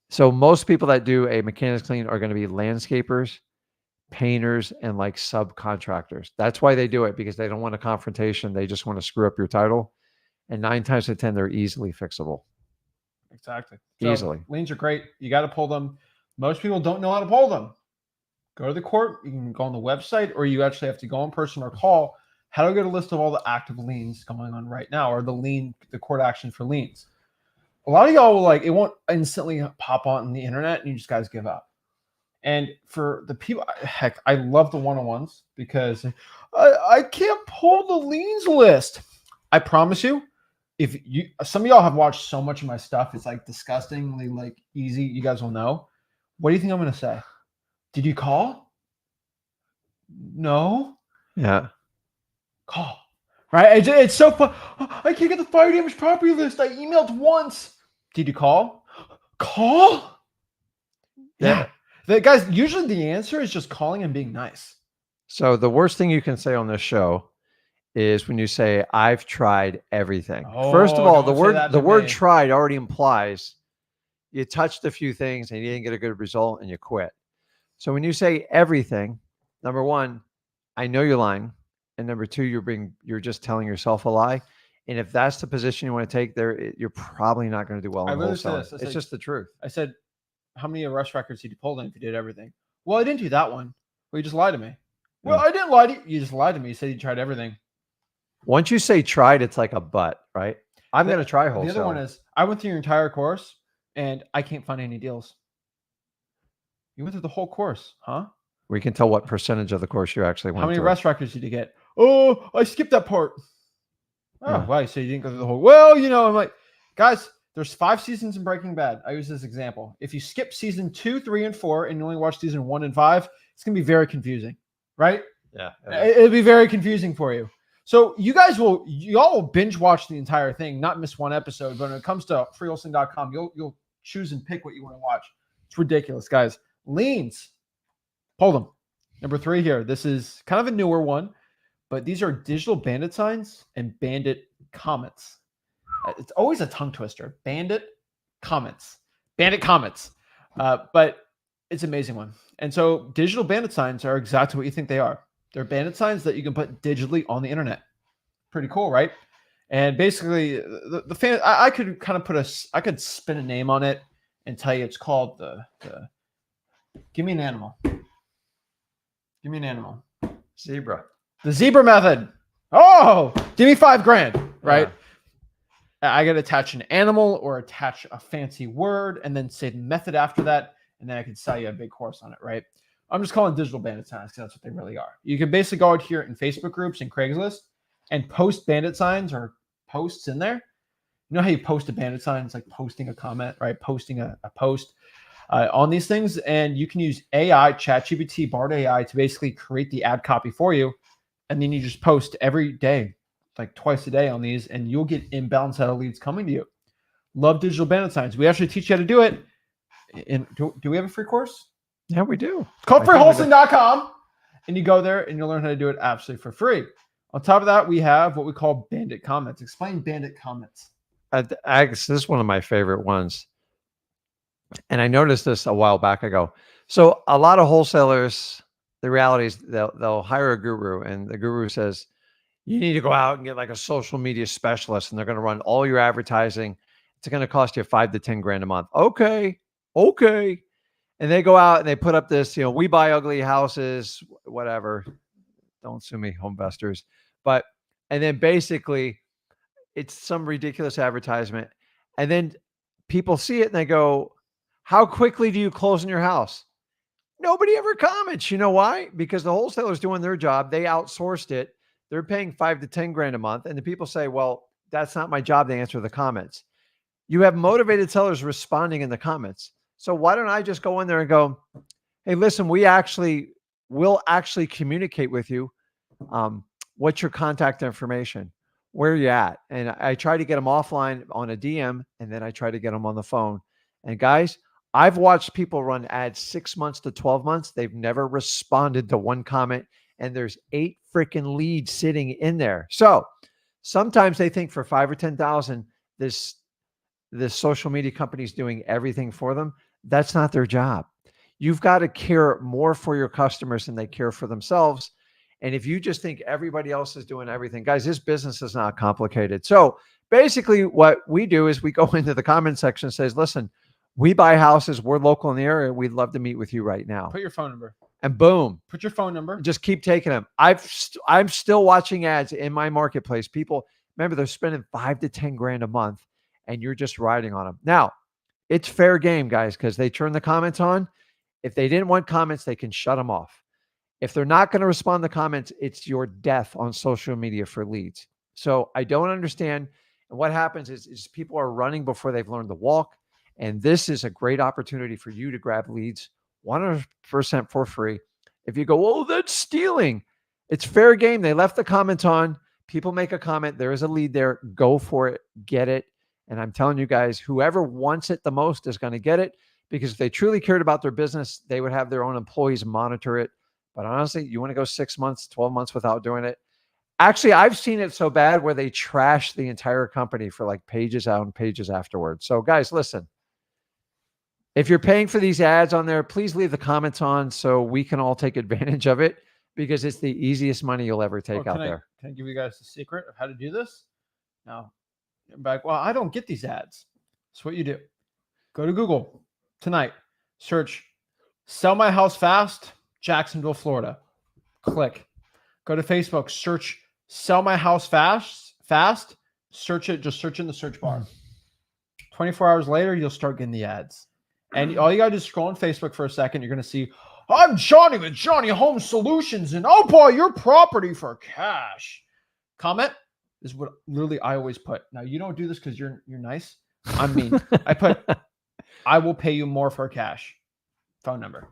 So most people that do a mechanics lien are going to be landscapers, painters, and like subcontractors. That's why they do it, because they don't want a confrontation. They just want to screw up your title. And 9 times out of 10, they're easily fixable. Exactly. Easily. Liens are great. You got to pull them. Most people don't know how to pull them. Go to the court. You can go on the website, or you actually have to go in person or call. How do I get a list of all the active liens going on right now, or the court action for liens? A lot of y'all will it won't instantly pop on the internet and you just guys give up. And for the people, heck, I love the one-on-ones because I can't pull the liens list. I promise you, some of y'all have watched so much of my stuff, it's like disgustingly easy. You guys will know. What do you think I'm going to say? Did you call? No. Yeah. Call. Right? It's so fun. I can't get the fire damage property list. I emailed once. Did you call? Call? Yeah. Guys, usually the answer is just calling and being nice. So the worst thing you can say on this show is when you say, I've tried everything. First of all, the word tried already implies you touched a few things and you didn't get a good result and you quit. So when you say everything, number one, I know you're lying. And number two, you're just telling yourself a lie. And if that's the position you want to take there, you're probably not going to do well in wholesaling. It's just the truth. I said, how many arrest records did you pull in if you did everything? Well, I didn't do that one. Well, you just lied to me. Well, I didn't lie to you. You just lied to me. You said you tried everything. Once you say tried, it's like a but, right? I'm going to try wholesale. The other one is, I went through your entire course and I can't find any deals. You went through the whole course, huh? We can tell what percentage of the course you actually went through. How many arrest records did you get? Oh, I skipped that part. Oh, wow. So you didn't go through the whole. Well, I'm like, guys, there's 5 seasons in Breaking Bad. I use this example. If you skip season 2, 3, and 4, and you only watch season 1 and 5, it's going to be very confusing, right? Yeah. It'll be very confusing for you. So y'all will binge watch the entire thing, not miss one episode. But when it comes to freewholesaling.com, you'll choose and pick what you want to watch. It's ridiculous, guys. Liens. Hold them. Number 3 here. This is kind of a newer one, but these are digital bandit signs and bandit comments. It's always a tongue twister. Bandit comments. But it's an amazing one. And so digital bandit signs are exactly what you think they are. They're bandit signs that you can put digitally on the internet. Pretty cool, right? And basically, the fan, I could kind of I could spin a name on it and tell you it's called the give me an animal. Give me an animal. Zebra. The zebra method. Oh, give me $5,000, right? Yeah. I got to attach an animal or attach a fancy word and then say the method after that. And then I can sell you a big course on it, right? I'm just calling digital bandit signs because that's what they really are. You can basically go out here in Facebook groups and Craigslist and post bandit signs or posts in there. You know how you post a bandit sign? It's like posting a comment, right? Posting a post on these things. And you can use AI, ChatGPT, Bard AI to basically create the ad copy for you. And then you just post every day, like twice a day on these, and you'll get inbound set of leads coming to you. Love digital bandit signs. We actually teach you how to do it. And do we have a free course? Yeah, we do. It's called freewholesaling.com. And you go there and you'll learn how to do it absolutely for free. On top of that, we have what we call bandit comments. Explain bandit comments. This is one of my favorite ones. And I noticed this a while back ago. So a lot of wholesalers, the reality is they'll hire a guru, and the guru says, you need to go out and get like a social media specialist, and they're going to run all your advertising. It's going to cost you $5,000 to $10,000 a month. Okay. And they go out and they put up this, we buy ugly houses, whatever. Don't sue me, home investors. And then basically it's some ridiculous advertisement. And then people see it and they go, how quickly do you close in your house? Nobody ever comments. You know why? Because the wholesaler's doing their job. They outsourced it. They're paying $5,000 to $10,000 a month. And the people say, well, that's not my job to answer the comments. You have motivated sellers responding in the comments. So why don't I just go in there and go, hey, listen, will actually communicate with you. What's your contact information? Where are you at? And I try to get them offline on a DM, and then I try to get them on the phone. And guys, I've watched people run ads 6 months to 12 months. They've never responded to one comment, and there's 8 freaking leads sitting in there. So sometimes they think for 5 or 10,000, this social media company is doing everything for them. That's not their job. You've got to care more for your customers than they care for themselves. And if you just think everybody else is doing everything, guys, this business is not complicated. So basically what we do is we go into the comment section and says, listen, we buy houses. We're local in the area. We'd love to meet with you right now. Put your phone number. And boom. Put your phone number. Just keep taking them. I'm still watching ads in my marketplace. People, remember, they're spending $5,000 to $10,000 a month, and you're just riding on them. Now, it's fair game, guys, because they turn the comments on. If they didn't want comments, they can shut them off. If they're not going to respond to comments, it's your death on social media for leads. So I don't understand. And what happens is people are running before they've learned to walk. And this is a great opportunity for you to grab leads 100% for free. If you go, oh, that's stealing. It's fair game. They left the comments on. People make a comment. There is a lead there. Go for it. Get it. And I'm telling you guys, whoever wants it the most is going to get it, because if they truly cared about their business, they would have their own employees monitor it. But honestly, you want to go 6 months, 12 months without doing it? Actually, I've seen it so bad where they trash the entire company for like pages out and pages afterwards. So guys, listen, if you're paying for these ads on there, please leave the comments on so we can all take advantage of it, because it's the easiest money you'll ever take out there. Can I give you guys the secret of how to do this? No. Back, well, I don't get these ads. That's what you do. Go to Google tonight. Search "Sell My House Fast, Jacksonville, Florida." Click. Go to Facebook. Search "Sell My House Fast." Search it. Just search in the search bar. 24 hours later, you'll start getting the ads. And all you got to do is scroll on Facebook for a second. You're going to see, I'm Johnny with Johnny Home Solutions, and I'll buy your property for cash. Comment. Is what literally I always put. Now, you don't do this because you're nice. I'm mean. I put, I will pay you more for cash. Phone number.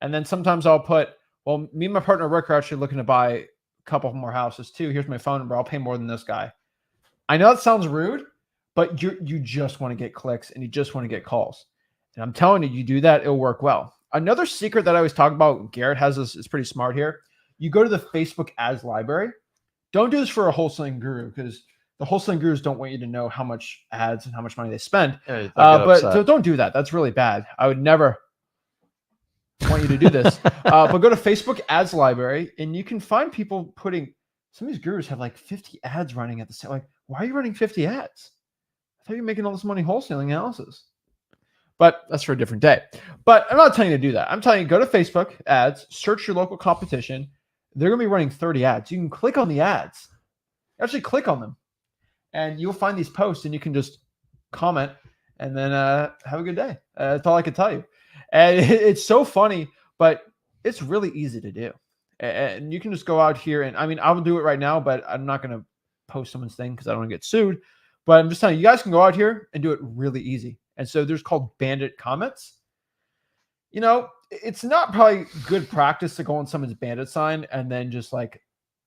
And then sometimes I'll put, well, me and my partner Rick are actually looking to buy a couple more houses too. Here's my phone number. I'll pay more than this guy. I know it sounds rude, but you just want to get clicks and you just want to get calls. And I'm telling you, you do that, it'll work well. Another secret that I always talk about, Garrett has this, is pretty smart here. You go to the Facebook ads library. Don't do this for a wholesaling guru because the wholesaling gurus don't want you to know how much ads and how much money they spend. Yeah, but so don't do that. That's really bad. I would never want you to do this. But go to Facebook ads library and you can find people putting, some of these gurus have like 50 ads running at the same. Like, why are you running 50 ads? I thought you were making all this money wholesaling houses. But that's for a different day. But I'm not telling you to do that. I'm telling you, go to Facebook ads, search your local competition. They're going to be running 30 ads. You can click on the ads. Actually click on them. And you'll find these posts and you can just comment and then have a good day. That's all I can tell you. And it's so funny, but it's really easy to do. And you can just go out here and, I mean, I will do it right now, but I'm not going to post someone's thing because I don't want to get sued. But I'm just telling you, you guys can go out here and do it really easy. And so there's called bandit comments. You know, it's not probably good practice to go on someone's bandit sign and then just like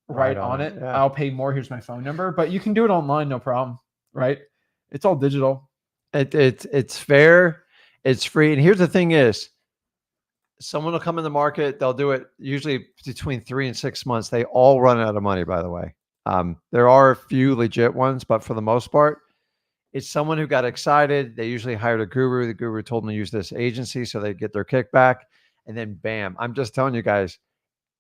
write on it. Yeah. I'll pay more. Here's my phone number. But you can do it online, no problem. Right? It's all digital. It's fair. It's free. And here's the thing is, someone will come in the market. They'll do it usually between 3 and 6 months. They all run out of money, by the way. There are a few legit ones, but for the most part, it's someone who got excited. They usually hired a guru. The guru told them to use this agency so they get their kickback. And then bam, I'm just telling you guys,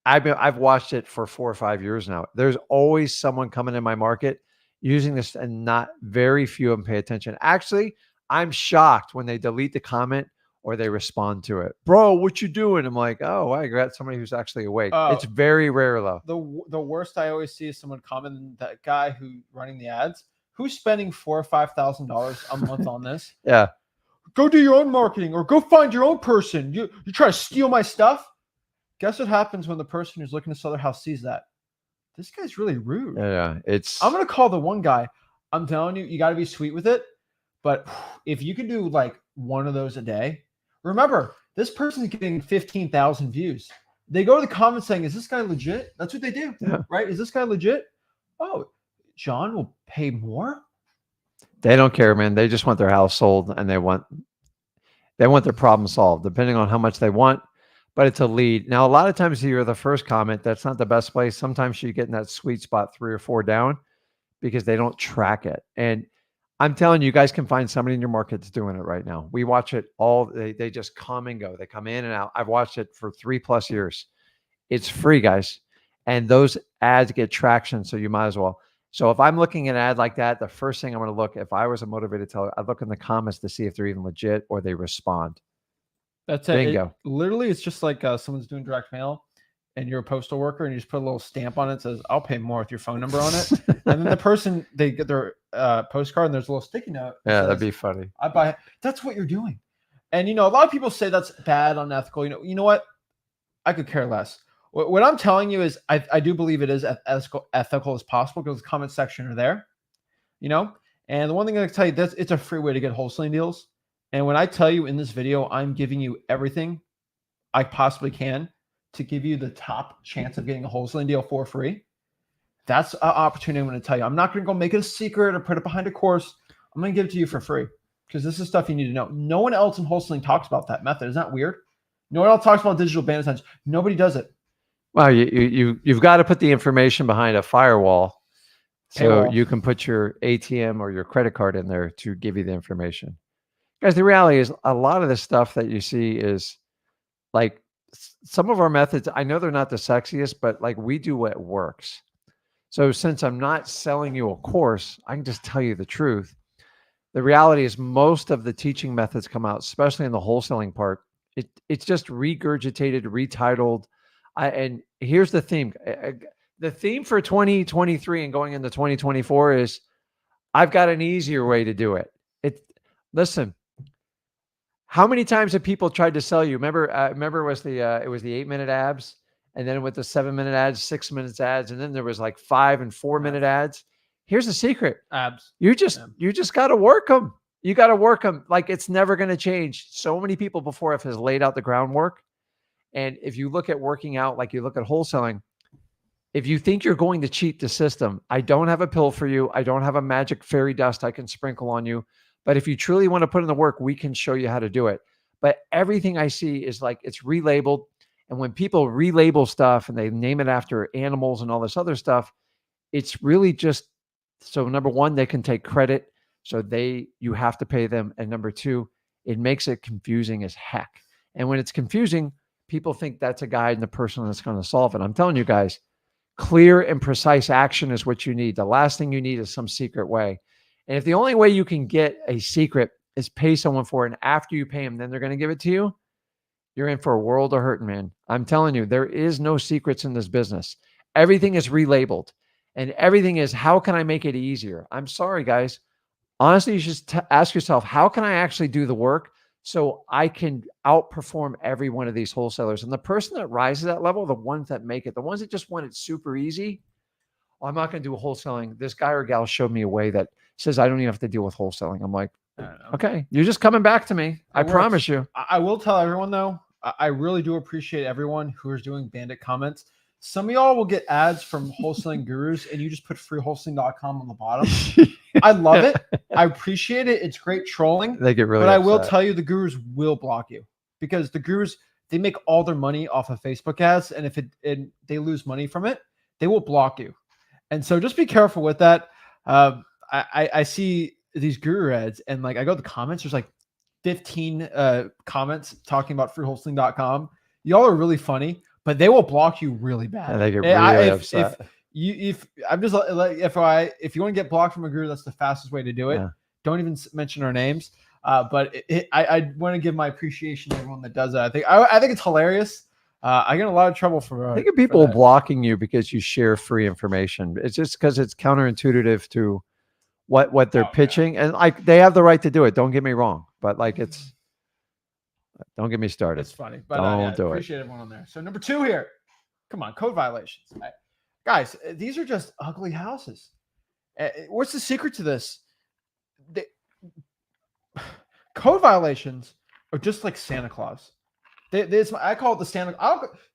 I've watched it for 4 or 5 years now. There's always someone coming in my market using this and not very few of them pay attention. Actually, I'm shocked when they delete the comment or they respond to it. Bro, what you doing? I'm like, oh, I got somebody who's actually awake. It's very rare though. The worst I always see is someone commenting, that guy who running the ads, who's spending $4,000 or $5,000 a month on this? Yeah. Go do your own marketing or go find your own person. You try to steal my stuff. Guess what happens when the person who's looking to sell their house sees that? This guy's really rude. Yeah. I'm going to call the one guy. I'm telling you, you got to be sweet with it. But if you can do like one of those a day, remember, this person's getting 15,000 views. They go to the comments saying, is this guy legit? That's what they do, right? Is this guy legit? Oh, John will pay more. They don't care, man. They just want their house sold and they want their problem solved, depending on how much they want. But it's a lead. Now, a lot of times you're the first comment. That's not the best place. Sometimes you get in that sweet spot 3 or 4 down because they don't track it. And I'm telling you, you guys can find somebody in your market that's doing it right now. We watch it all. They just come and go. They come in and out. I've watched it for 3+ years. It's free, guys. And those ads get traction. So you might as well. So if I'm looking at an ad like that, the first thing I'm going to look, if I was a motivated teller, I'd look in the comments to see if they're even legit or they respond. That's it. Bingo. Literally, it's just like someone's doing direct mail and you're a postal worker and you just put a little stamp on it that says, I'll pay more with your phone number on it. And then the person, they get their postcard and there's a little sticky note. Yeah, that'd be funny. I buy it. That's what you're doing. And, you know, a lot of people say that's bad, unethical. You know what? I could care less. What I'm telling you is I do believe it is ethical as possible because the comment section are there, you know? And the one thing I can tell you, it's a free way to get wholesaling deals. And when I tell you in this video, I'm giving you everything I possibly can to give you the top chance of getting a wholesaling deal for free. That's an opportunity I'm going to tell you. I'm not going to go make it a secret or put it behind a course. I'm going to give it to you for free because this is stuff you need to know. No one else in wholesaling talks about that method. Isn't that weird? No one else talks about digital bandit signs. Nobody does it. Well, you've got to put the information behind a firewall so you can put your ATM or your credit card in there to give you the information. Guys, the reality is a lot of the stuff that you see is like some of our methods. I know they're not the sexiest, but like we do what works. So since I'm not selling you a course, I can just tell you the truth. The reality is most of the teaching methods come out, especially in the wholesaling part. It's just regurgitated, retitled. And here's the theme. The theme for 2023 and going into 2024 is I've got an easier way to do it. Listen, how many times have people tried to sell you? Remember it was the 8-minute abs, and then with the 7-minute ads, 6 minutes ads, and then there was like 5 and 4-minute ads. Here's the secret. Abs. You just got to work them. You got to work them. Like it's never going to change. So many people before have laid out the groundwork. And if you look at working out, like you look at wholesaling, if you think you're going to cheat the system, I don't have a pill for you. I don't have a magic fairy dust I can sprinkle on you. But if you truly want to put in the work, we can show you how to do it. but everything I see is like it's relabeled. And when people relabel stuff and they name it after animals and all this other stuff, it's really just, so number one, they can take credit. So you have to pay them. And number two, it makes it confusing as heck. And when it's confusing, people think that's a guide and the person that's going to solve it. I'm telling you guys, clear and precise action is what you need. The last thing you need is some secret way. And if the only way you can get a secret is pay someone for it, and after you pay them, then they're going to give it to you, you're in for a world of hurting, man. I'm telling you, there is no secrets in this business. Everything is relabeled, and everything is, how can I make it easier? I'm sorry, guys. Honestly, you should ask yourself, how can I actually do the work so I can outperform every one of these wholesalers? And the person that rises that level, the ones that make it, the ones that just want it super easy, oh, I'm not going to do wholesaling. This guy or gal showed me a way that says I don't even have to deal with wholesaling. I'm like, okay, you're just coming back to me. I promise you. I will tell everyone, though, I really do appreciate everyone who is doing bandit comments. Some of y'all will get ads from wholesaling gurus, and you just put freewholesaling.com on the bottom. I love it. I appreciate it. It's great trolling. They get really But upset. I will tell you, the gurus will block you, because the gurus, they make all their money off of Facebook ads, and if they lose money from it, they will block you. And so just be careful with that. I see these guru ads, and like I go to the comments, there's like 15 comments talking about freewholesaling.com. Y'all are really funny, but they will block you really bad. And they get really upset. If I'm just like, if you want to get blocked from a guru, that's the fastest way to do it. Yeah. Don't even mention our names. But I want to give my appreciation to everyone that does that. I think it's hilarious. I get in a lot of trouble for. I think of people blocking you because you share free information. It's just because it's counterintuitive to what they're pitching, and like they have the right to do it. Don't get me wrong, but like don't get me started. It's funny, but don't do it. Appreciate everyone on there. So number 2 here, come on, code violations, guys. These are just ugly houses. What's the secret to this? Code violations are just like Santa Claus. I call it the Santa.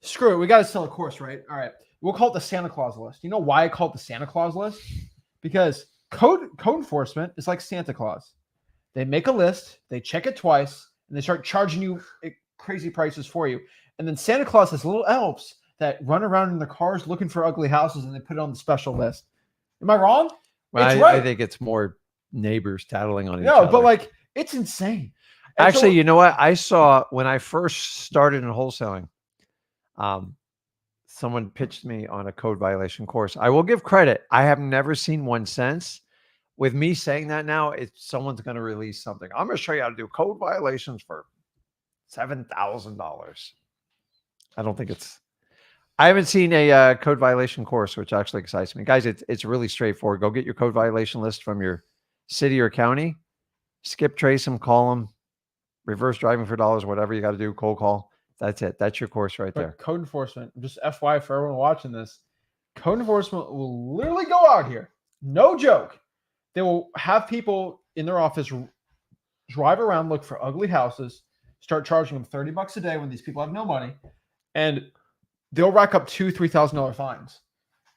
Screw it. We got to sell a course, right? All right. We'll call it the Santa Claus list. You know why I call it the Santa Claus list? Because code enforcement is like Santa Claus. They make a list, they check it twice, and they start charging you crazy prices for you. And then Santa Claus has little elves that run around in their cars looking for ugly houses, and they put it on the special list. Am I wrong? Well, I think it's more neighbors tattling on each other. No, but like it's insane. And actually, you know what? I saw when I first started in wholesaling, someone pitched me on a code violation course. I will give credit. I have never seen one since. With me saying that now, someone's going to release something. I'm going to show you how to do code violations for $7,000. I don't think I haven't seen a code violation course, which actually excites me. Guys, it's really straightforward. Go get your code violation list from your city or county. Skip trace them, call them, reverse driving for dollars, whatever you got to do, cold call. That's it. That's your course right there. Code enforcement, just FYI for everyone watching this, code enforcement will literally go out here. No joke. They will have people in their office drive around, look for ugly houses, start charging them $30 a day when these people have no money, and they'll rack up $2,000-$3,000 fines.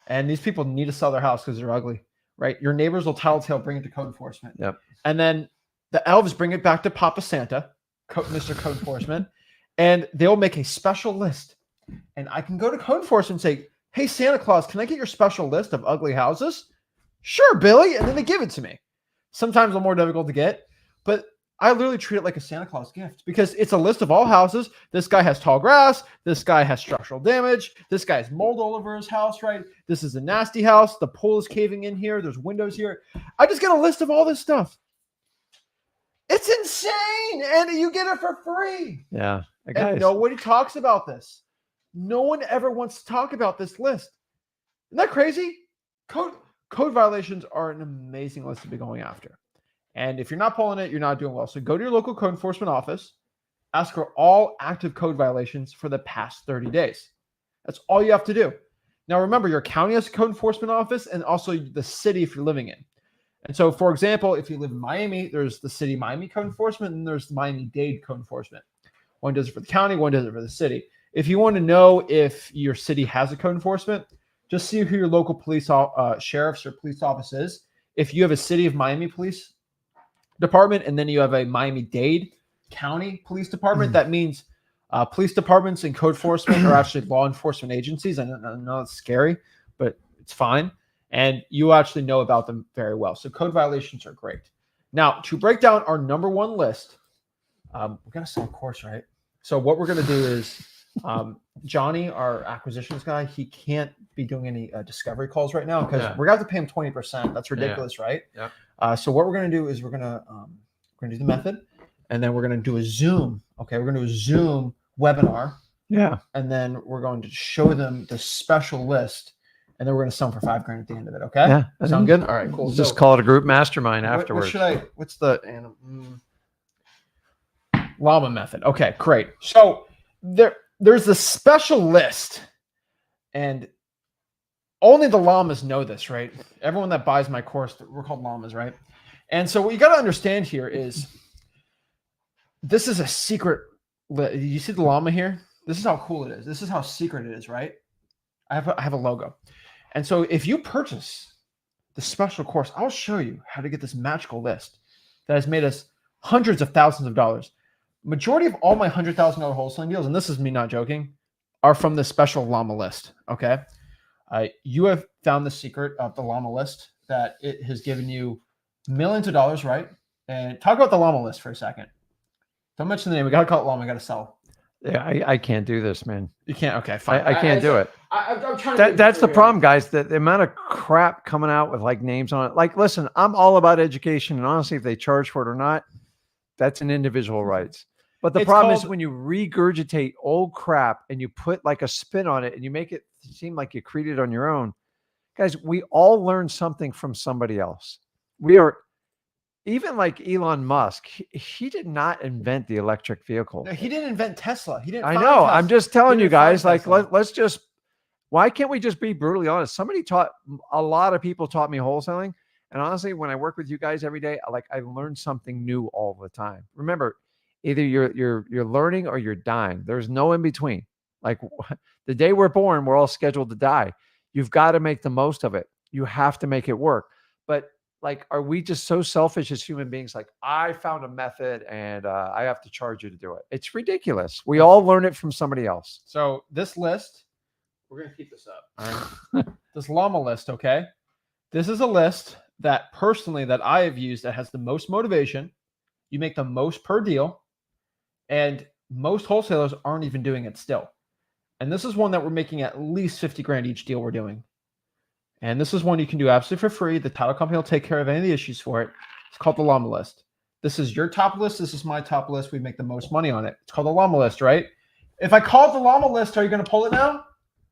And these people need to sell their house because they're ugly, right? Your neighbors will tattletale, bring it to code enforcement. Yep. And then the elves bring it back to Papa Santa, Mr. Code Enforcement, and they'll make a special list. And I can go to code enforcement and say, hey, Santa Claus, can I get your special list of ugly houses? Sure, Billy. And then they give it to me. Sometimes they're more difficult to get, but I literally treat it like a Santa Claus gift because it's a list of all houses. This guy has tall grass. This guy has structural damage. This guy has mold all over his house, right? This is a nasty house. The pool is caving in here. There's windows here. I just get a list of all this stuff. It's insane. And you get it for free. Yeah. And nobody talks about this. No one ever wants to talk about this list. Isn't that crazy? Code violations are an amazing list to be going after. And if you're not pulling it, you're not doing well. So go to your local code enforcement office, ask for all active code violations for the past 30 days. That's all you have to do. Now, remember, your county has a code enforcement office and also the city if you're living in. And so, for example, if you live in Miami, there's the city Miami code enforcement and there's the Miami-Dade code enforcement. One does it for the county, one does it for the city. If you want to know if your city has a code enforcement, just see who your local police sheriffs or police office is. If you have a city of Miami police department and then you have a Miami-Dade county police department. That means police departments and code enforcement are actually law enforcement agencies. I know it's scary, but it's fine. And you actually know about them very well. So code violations are great. Now, to break down our number one list, we got to sell a course, right? So what we're going to do is Johnny, our acquisitions guy, he can't be doing any discovery calls right now because we're going to have to pay him 20%. That's ridiculous, right? Yeah. So what we're going to do is we're going to do the method, and then we're going to do a Zoom. Okay, we're going to do a Zoom webinar. Yeah. And then we're going to show them the special list, and then we're going to sell them for $5,000 at the end of it. Okay. Yeah. Sound good? All right. Cool. We'll just call it a group mastermind afterwards. What's the llama method? Okay, great. So there's a special list, and only the llamas know this, right? Everyone that buys my course, we're called llamas, right? And so what you got to understand here is this is a secret. You see the llama here? This is how cool it is. This is how secret it is, right? I have a logo. And so if you purchase the special course, I'll show you how to get this magical list that has made us hundreds of thousands of dollars. Majority of all my $100,000 wholesaling deals, and this is me not joking, are from this special llama list. Okay. You have found the secret of the llama list, that it has given you millions of dollars, right? And talk about the llama list for a second. Don't mention the name. We got to call it llama. We got to sell. Yeah, I can't do this, man. You can't? Okay, fine. I can't do it. I'm trying to that's the problem, guys. The amount of crap coming out with like names on it. Like, listen, I'm all about education, and honestly, if they charge for it or not, that's an individual rights. But the problem is when you regurgitate old crap and you put like a spin on it and you make it seem like you created it on your own. Guys, we all learn something from somebody else. We are, even like Elon Musk, he did not invent the electric vehicle. No, he didn't invent Tesla. He didn't. I know. Tesla. I'm just telling you guys, like, let's just, why can't we just be brutally honest? A lot of people taught me wholesaling. And honestly, when I work with you guys every day, I learn something new all the time. Remember, either you're learning or you're dying. There's no in between. Like the day we're born, we're all scheduled to die. You've got to make the most of it. You have to make it work. But like, are we just so selfish as human beings? Like, I found a method and I have to charge you to do it. It's ridiculous. We all learn it from somebody else. So this list, we're going to keep this up. All right. This llama list. Okay. This is a list that personally that I have used that has the most motivation. You make the most per deal, and most wholesalers aren't even doing it still. And this is one that we're making at least $50,000 each deal we're doing. And this is one you can do absolutely for free. The title company will take care of any of the issues for it. It's called the llama list. This is your top list. This is my top list. We make the most money on it. It's called the llama list, right? If I call it the llama list, are you going to pull it now?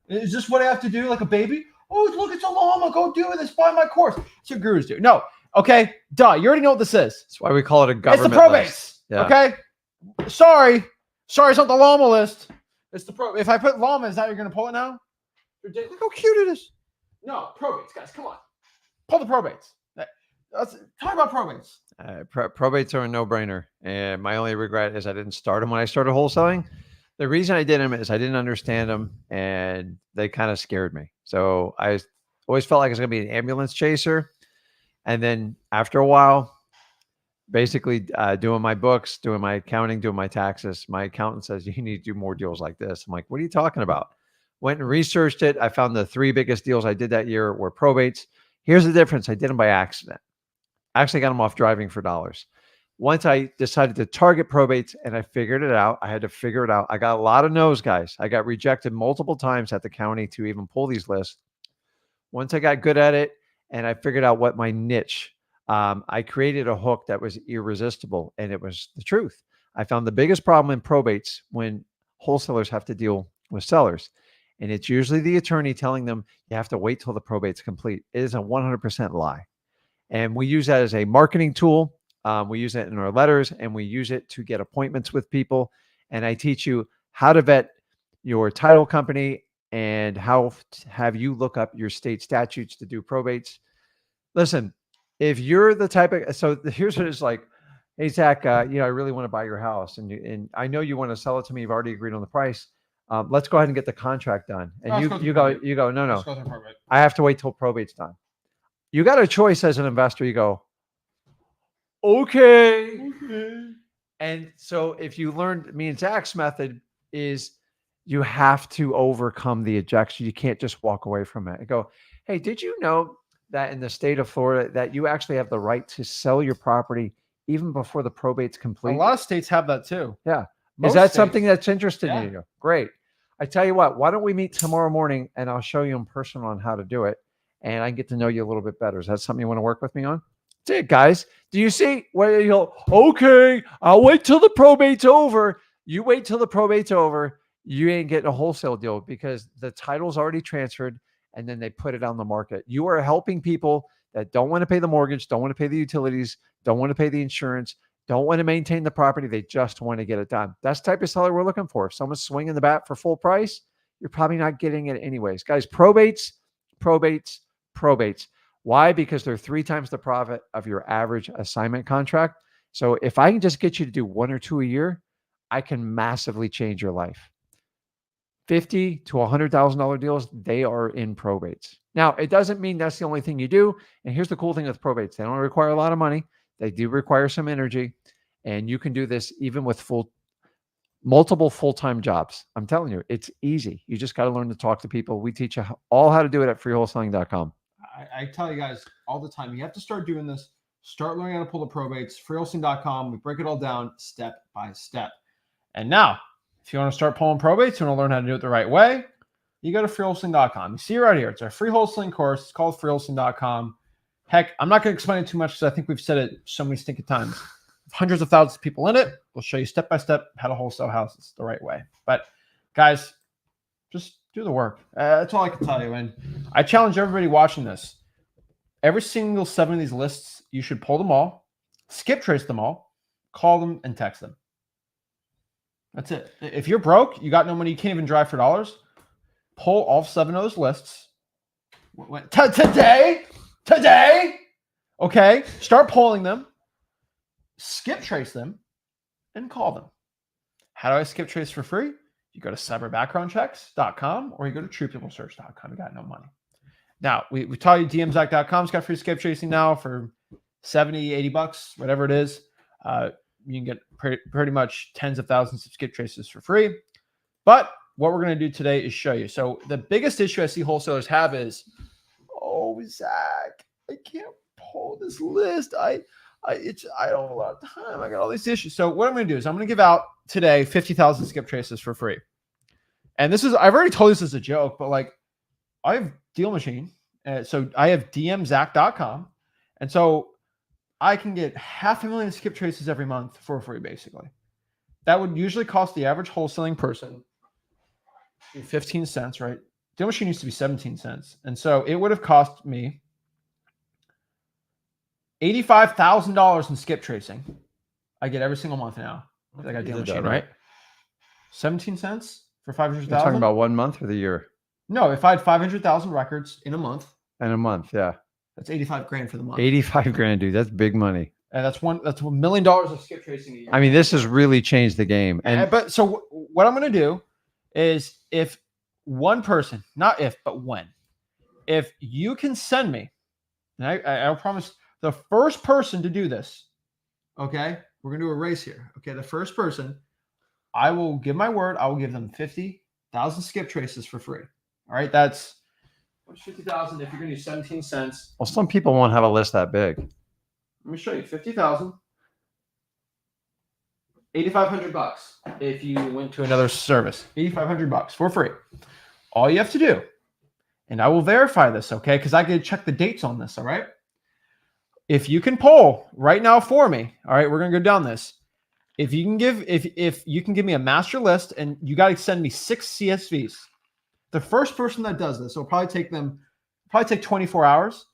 Is this what I have to do like a baby? Oh, look, it's a llama. Go do this. Buy my course. It's what gurus do. No. Okay. Duh. You already know what this is. That's why we call it a government list. It's the probates. List. Yeah. Okay. Sorry. It's not the llama list. It's the pro. If I put llama, is that you're going to pull it now? Look how cute it is. No, probates, guys. Come on. Pull the probates. Let's talk about probates. Probates are a no-brainer. And my only regret is I didn't start them when I started wholesaling. The reason I did them is I didn't understand them, and they kind of scared me. So I always felt like I was going to be an ambulance chaser. And then after a while, basically doing my books, doing my accounting, doing my taxes, my accountant says, you need to do more deals like this. I'm like, what are you talking about? Went and researched it. I found the 3 biggest deals I did that year were probates. Here's the difference. I did them by accident. I actually got them off driving for dollars. Once I decided to target probates and I figured it out, I had to figure it out. I got a lot of no's, guys. I got rejected multiple times at the county to even pull these lists. Once I got good at it and I figured out what my niche, I created a hook that was irresistible, and it was the truth. I found the biggest problem in probates when wholesalers have to deal with sellers. And it's usually the attorney telling them you have to wait till the probate's complete. It is a 100% lie. And we use that as a marketing tool. We use it in our letters, and we use it to get appointments with people. And I teach you how to vet your title company and how to have you look up your state statutes to do probates. Listen, if you're the type of, so here's what it's like. Hey, Zach, I really want to buy your house, and I know you want to sell it to me. You've already agreed on the price. Let's go ahead and get the contract done. And you go, no. I have to wait till probate's done. You got a choice as an investor. You go, okay. And so if you learned me and Zach's method is you have to overcome the objection. You can't just walk away from it and go, hey, did you know that in the state of Florida that you actually have the right to sell your property even before the probate's A complete? lot of states have that too. Yeah. Most Is that states. something that's interesting Yeah. to you? Great. I tell you what, why don't we meet tomorrow morning and I'll show you in person on how to do it. And I get to know you a little bit better. Is that something you want to work with me on? That's it, guys. Do you see where you go, okay, I'll wait till the probate's over. You wait till the probate's over. You ain't getting a wholesale deal because the title's already transferred and then they put it on the market. You are helping people that don't want to pay the mortgage, don't want to pay the utilities, don't want to pay the insurance, don't want to maintain the property. They just want to get it done. That's the type of seller we're looking for. If someone's swinging the bat for full price, you're probably not getting it anyways. Guys, probates, probates, probates. Why? Because they're 3 times the profit of your average assignment contract. So if I can just get you to do 1 or 2 a year, I can massively change your life. $50,000 to $100,000 deals, they are in probates. Now, it doesn't mean that's the only thing you do. And here's the cool thing with probates. They don't require a lot of money. They do require some energy. And you can do this even with multiple full-time jobs. I'm telling you, it's easy. You just got to learn to talk to people. We teach you all how to do it at freewholesaling.com. I tell you guys all the time, you have to start doing this. Start learning how to pull the probates. freewholesaling.com. We break it all down step by step. And now, if you want to start pulling probates, you want to learn how to do it the right way, you go to freewholesaling.com. You see right here, it's our free wholesaling course. It's called freewholesaling.com. Heck, I'm not going to explain it too much because I think we've said it so many stinking times. Hundreds of thousands of people in it. We'll show you step by step how to wholesale houses the right way. But guys, just do the work. That's all I can tell you. And I challenge everybody watching this. Every single 7 of these lists, you should pull them all, skip trace them all, call them, and text them. That's it. If you're broke, you got no money, you can't even drive for dollars, pull all 7 of those lists. Today, okay, start pulling them, skip trace them, and call them. How do I skip trace for free? You go to cyberbackgroundchecks.com or you go to truepeoplesearch.com. You got no money. Now, we taught you dmzach.com's got free skip tracing now for 70, 80 bucks, whatever it is. You can get pretty much tens of thousands of skip traces for free. But what we're going to do today is show you. So the biggest issue I see wholesalers have is, oh, Zach, I can't pull this list. I don't have a lot of time. I got all these issues. So what I'm going to do is I'm going to give out today 50,000 skip traces for free. And this is, I've already told you this as a joke, but like I have Deal Machine. So I have dmzach.com. And so I can get 500,000 skip traces every month for free, basically. That would usually cost the average wholesaling person 15 cents, right? Deal Machine used to be 17 cents. And so it would have cost me $85,000 in skip tracing. I get every single month now. I got Deal Machine, right? 17 cents for 500,000. You're talking about 1 month or the year? No, if I had 500,000 records in a month. In a month, yeah. That's 85 grand for the month. 85 grand, dude. That's big money. And that's $1 million of skip tracing a year. I mean, this has really changed the game. But so what I'm going to do is if one person, not if, but when, if you can send me, and I promise the first person to do this, okay, we're going to do a race here. Okay, the first person, I will give my word, I will give them 50,000 skip traces for free. All right, that's 50,000 if you're going to do 17 cents. Well, some people won't have a list that big. Let me show you 50,000. 8,500 bucks if you went to another service. 8,500 bucks for free. All you have to do, and I will verify this, okay? Because I can check the dates on this, all right? If you can poll right now for me, all right, we're gonna go down this. If you can give me a master list and you got to send me 6 CSVs, the first person that does this, it'll probably take 24 hours.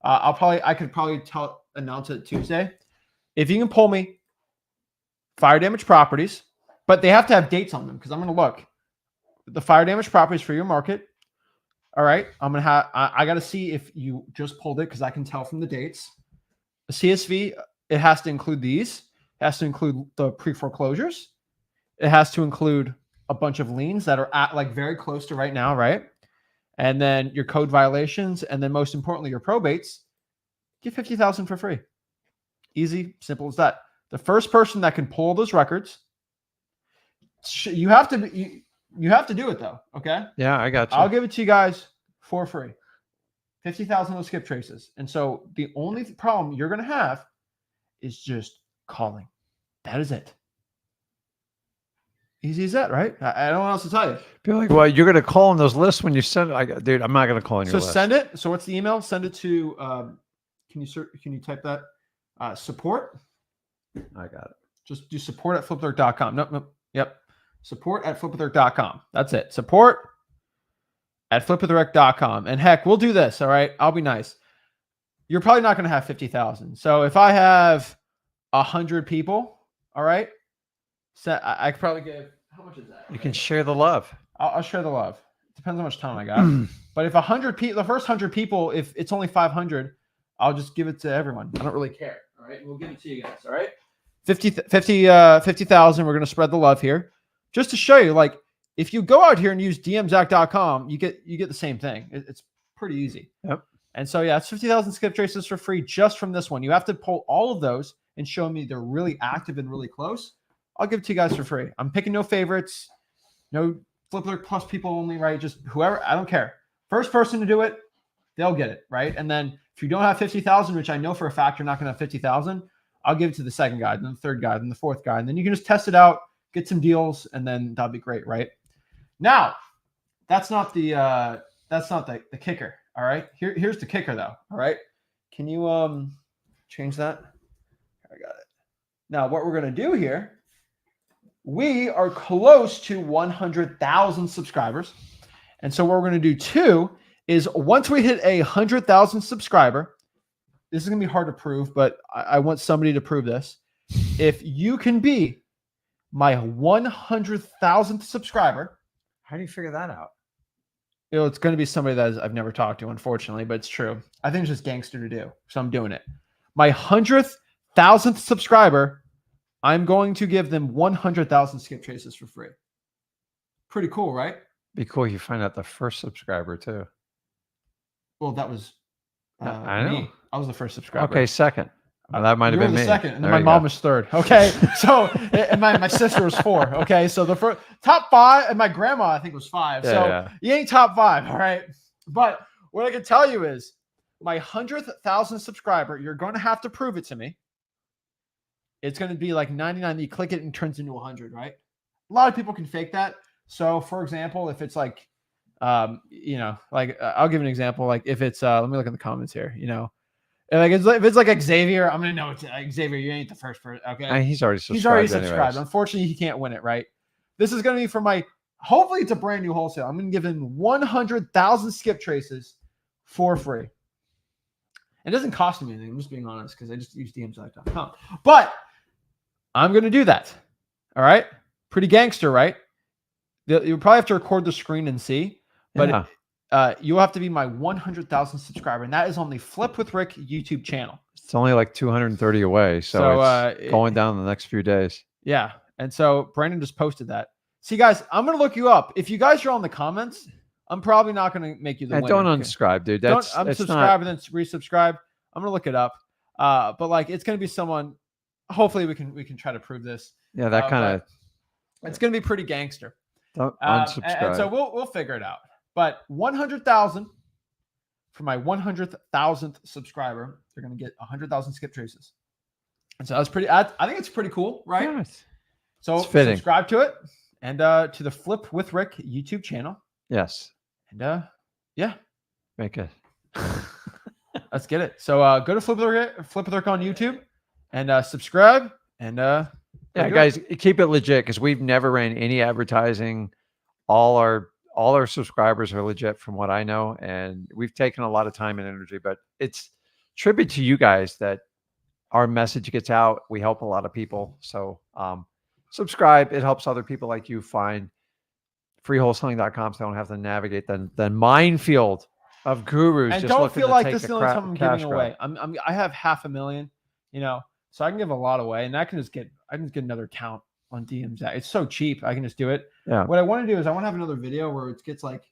I could probably announce it Tuesday. If you can pull me fire damage properties, but they have to have dates on them because I'm going to look the fire damage properties for your market. All right. I got to see if you just pulled it because I can tell from the dates. The CSV, it has to include these. It has to include the pre-foreclosures. It has to include a bunch of liens that are at like very close to right now, right? And then your code violations, and then most importantly, your probates. Get 50,000 for free. Easy, simple as that. The first person that can pull those records, you have to do it though. Okay. Yeah, I got you. I'll give it to you guys for free. 50,000 of skip traces. And so the only problem you're going to have is just calling. That is it. Easy as that, right? I don't know what else to tell you. Be like, well, you're going to call on those lists when you send it. Dude, I'm not going to call on your list. So send it. So what's the email? Send it to, can you type that? Support. I got it. Just do support at flipwithrick.com. Nope. Yep. Support at flipwithrick.com. That's it. Support at flipwithrick.com. And heck, we'll do this. All right. I'll be nice. You're probably not going to have 50,000. So if I have 100 people, all right, so I could probably give, how much is that? You can share the love. I'll share the love. Depends how much time I got. But if 100 people, the first 100 people, if it's only 500, I'll just give it to everyone. I don't really care. All right. We'll give it to you guys. All right. 50,000. We're going to spread the love here just to show you, like, if you go out here and use dmzach.com, you get the same thing. It's pretty easy. Yep. And so, yeah, it's 50,000 skip traces for free just from this one. You have to pull all of those and show me they're really active and really close. I'll give it to you guys for free. I'm picking no favorites, no Flipwithrick Plus people only, right? Just whoever, I don't care. First person to do it, they'll get it, right? And then if you don't have 50,000, which I know for a fact you're not going to have 50,000, I'll give it to the second guy, then the third guy, then the fourth guy. And then you can just test it out, get some deals, and then that'll be great, right? Now, that's not the kicker. All right. Here's the kicker though. All right. Can you change that? I got it. Now, what we're gonna do here, we are close to 100,000 subscribers. And so what we're gonna do too is once we hit 100,000 subscriber, this is gonna be hard to prove, but I want somebody to prove this. If you can be my 100,000th subscriber, how do you figure that out? You know, it's going to be somebody that I've never talked to, unfortunately, but it's true. I think it's just gangster to do. So I'm doing it. My 100,000th subscriber, I'm going to give them 100,000 skip traces for free. Pretty cool, right? Be cool if you find out the first subscriber too. Well, that was I know. me. I was the first subscriber. Okay, second. Well, that might have been the me. second, and then There my you mom go. was third. Okay, so and my sister was 4. Okay, so the first top 5, and my grandma I think was 5. Yeah, so yeah. you ain't top 5, all right. But what I can tell you is, my 100,000 subscriber, you're going to have to prove it to me. It's going to be like 99. You click it and it turns into 100, right? A lot of people can fake that. So, for example, if it's like, I'll give an example. Like if it's, let me look in the comments here. And like if it's like Xavier, I'm gonna know it's Xavier. You ain't the first person, okay? He's already subscribed. He's already subscribed. Anyways. Unfortunately, he can't win it, right? This is gonna be for my. Hopefully, it's a brand new wholesale. I'm gonna give him 100,000 skip traces for free. It doesn't cost me anything. I'm just being honest because I just use dmzach.com. But I'm gonna do that. All right, pretty gangster, right? You'll probably have to record the screen and see, but. Yeah. You'll have to be my 100,000 subscriber, and that is on the Flip with Rick YouTube channel. It's only like 230 away, so it's going down in the next few days. Yeah, and so Brandon just posted that. See, guys, I'm gonna look you up. If you guys are on the comments, I'm probably not gonna make you the winner. Don't unsubscribe, dude. That's unsubscribe and then resubscribe. I'm gonna look it up. But like, it's gonna be someone. Hopefully, we can try to prove this. Yeah, that kind of. It's gonna be pretty gangster. Don't unsubscribe. And so we'll figure it out. But 100,000 for my 100,000th subscriber, they're going to get 100,000 skip traces. And so that's pretty, I think it's pretty cool, right? Yes. So subscribe to it and to the Flip with Rick YouTube channel. Yes. And yeah. Make it. Let's get it. So go to Flip with Rick on YouTube and subscribe. And yeah, guys, keep it legit because we've never ran any advertising. All our subscribers are legit from what I know, and we've taken a lot of time and energy, but it's tribute to you guys that our message gets out. We help a lot of people. So subscribe. It helps other people like you find freewholesaling.com so they don't have to navigate the minefield of gurus. And just don't feel like this is the only time I'm giving grab. away. I have 500,000, so I can give a lot away, and I can just get another account on DMs. It's so cheap. I can just do it. Yeah. What I want to do is I want to have another video where it gets like,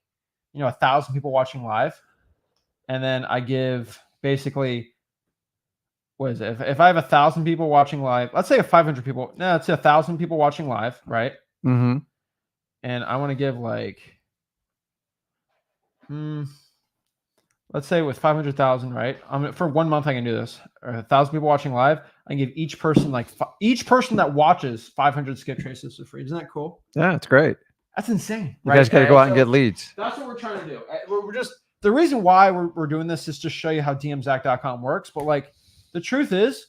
1,000 people watching live. And then I give basically what is it? If I have 1,000 people watching live, let's say 500 people, no, let's say 1,000 people watching live, right? Mm-hmm. And I want to give like, let's say with 500,000, right? For 1 month, I can do this. Or 1,000 people watching live, I can give each person each person that watches 500 skip traces for free. Isn't that cool? Yeah, it's great. That's insane. You guys got to go out and get leads. That's what we're trying to do. We're just, the reason why we're doing this is to show you how dmzach.com works. But like, the truth is,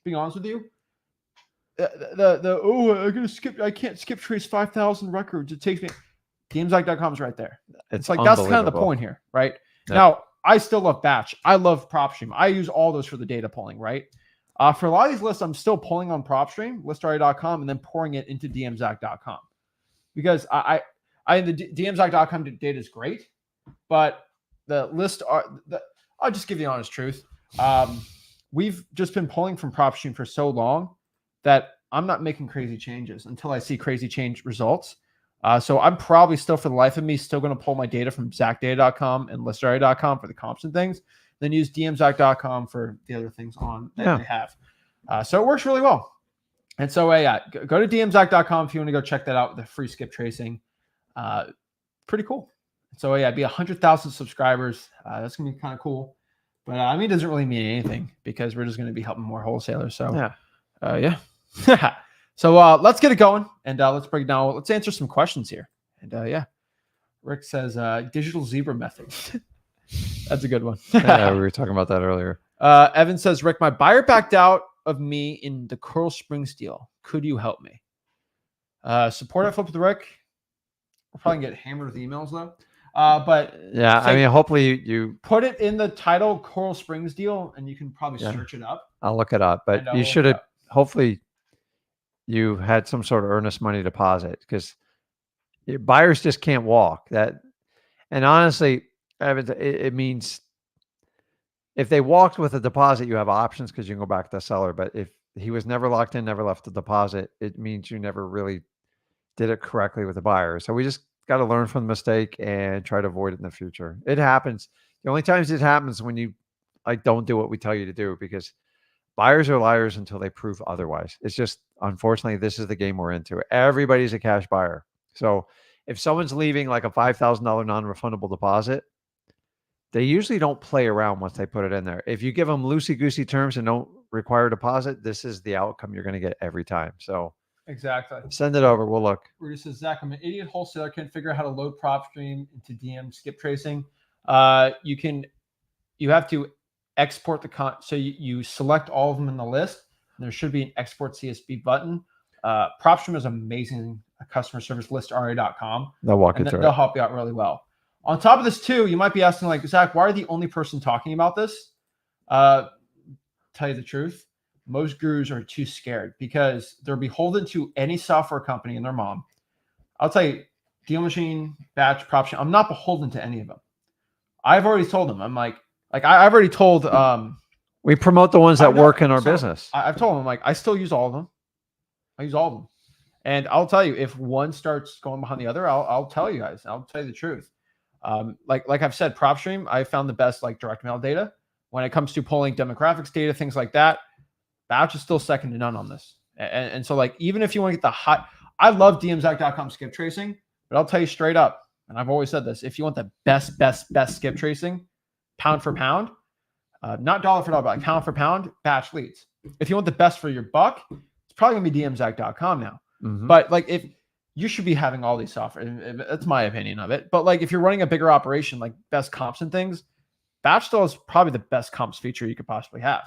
being honest with you, I can't skip trace 5,000 records. It takes me. dmzach.com is right there. It's like that's kind of the point here, right? Yep. Now, I still love batch. I love PropStream. I use all those for the data pulling, right? For a lot of these lists, I'm still pulling on PropStream, listari.com, and then pouring it into dmzach.com because the dmzach.com data is great, but the list I'll just give you the honest truth. We've just been pulling from PropStream for so long that I'm not making crazy changes until I see crazy change results. So I'm probably still, for the life of me, still going to pull my data from zachdata.com and listari.com for the comps and things, then use dmzach.com for the other things on that they have. So it works really well. And so, go to dmzach.com if you want to go check that out with the free skip tracing. Pretty cool. So be 100,000 subscribers. That's going to be kind of cool. But I mean, it doesn't really mean anything because we're just going to be helping more wholesalers. So So let's get it going and let's break down. Let's answer some questions here. And Rick says digital zebra method. That's a good one. Yeah, we were talking about that earlier. Evan says, Rick, my buyer backed out of me in the Coral Springs deal. Could you help me? Support at Flip with Rick. We'll probably get hammered with emails though. But yeah, I mean, hopefully you put it in the title Coral Springs deal and you can probably search it up. I'll look it up, but you should have hopefully you had some sort of earnest money deposit because buyers just can't walk that. And honestly, it means if they walked with a deposit, you have options because you can go back to the seller. But if he was never locked in, never left the deposit, it means you never really did it correctly with the buyer. So we just got to learn from the mistake and try to avoid it in the future. It happens. The only times it happens when you don't do what we tell you to do, because buyers are liars until they prove otherwise. It's just, unfortunately, this is the game we're into. Everybody's a cash buyer. So if someone's leaving like a $5,000 non-refundable deposit, they usually don't play around once they put it in there. If you give them loosey-goosey terms and don't require a deposit, this is the outcome you're going to get every time. So exactly. Send it over. We'll look. Rudy says, Zach, I'm an idiot wholesaler. Can't figure out how to load PropStream into DM skip tracing. You have to export the so you select all of them in the list. And there should be an export CSV button. PropStream is amazing. Customer service listri.com. They'll walk you through. They'll help you out really well. On top of this too, you might be asking like, Zach, why are the only person talking about this? Tell you the truth. Most gurus are too scared because they're beholden to any software company and their mom. I'll tell you, Deal Machine, Batch, PropStream, I'm not beholden to any of them. I've already told them. I'm like I've already told. We promote the ones that work in our business. I've told them I still use all of them. I use all of them, and I'll tell you if one starts going behind the other, I'll tell you guys. I'll tell you the truth. Like I've said, PropStream, I found the best direct mail data when it comes to pulling demographics data, things like that. Batch is still second to none on this. And so even if you want to get the hot, I love dmzach.com skip tracing, but I'll tell you straight up, and I've always said this, if you want the best skip tracing, pound for pound, not dollar for dollar, but pound for pound, Batch leads. If you want the best for your buck, it's probably gonna be dmzach.com now. Mm-hmm. But if you should be having all these software, that's my opinion of it. But if you're running a bigger operation, like best comps and things, Batch still is probably the best comps feature you could possibly have.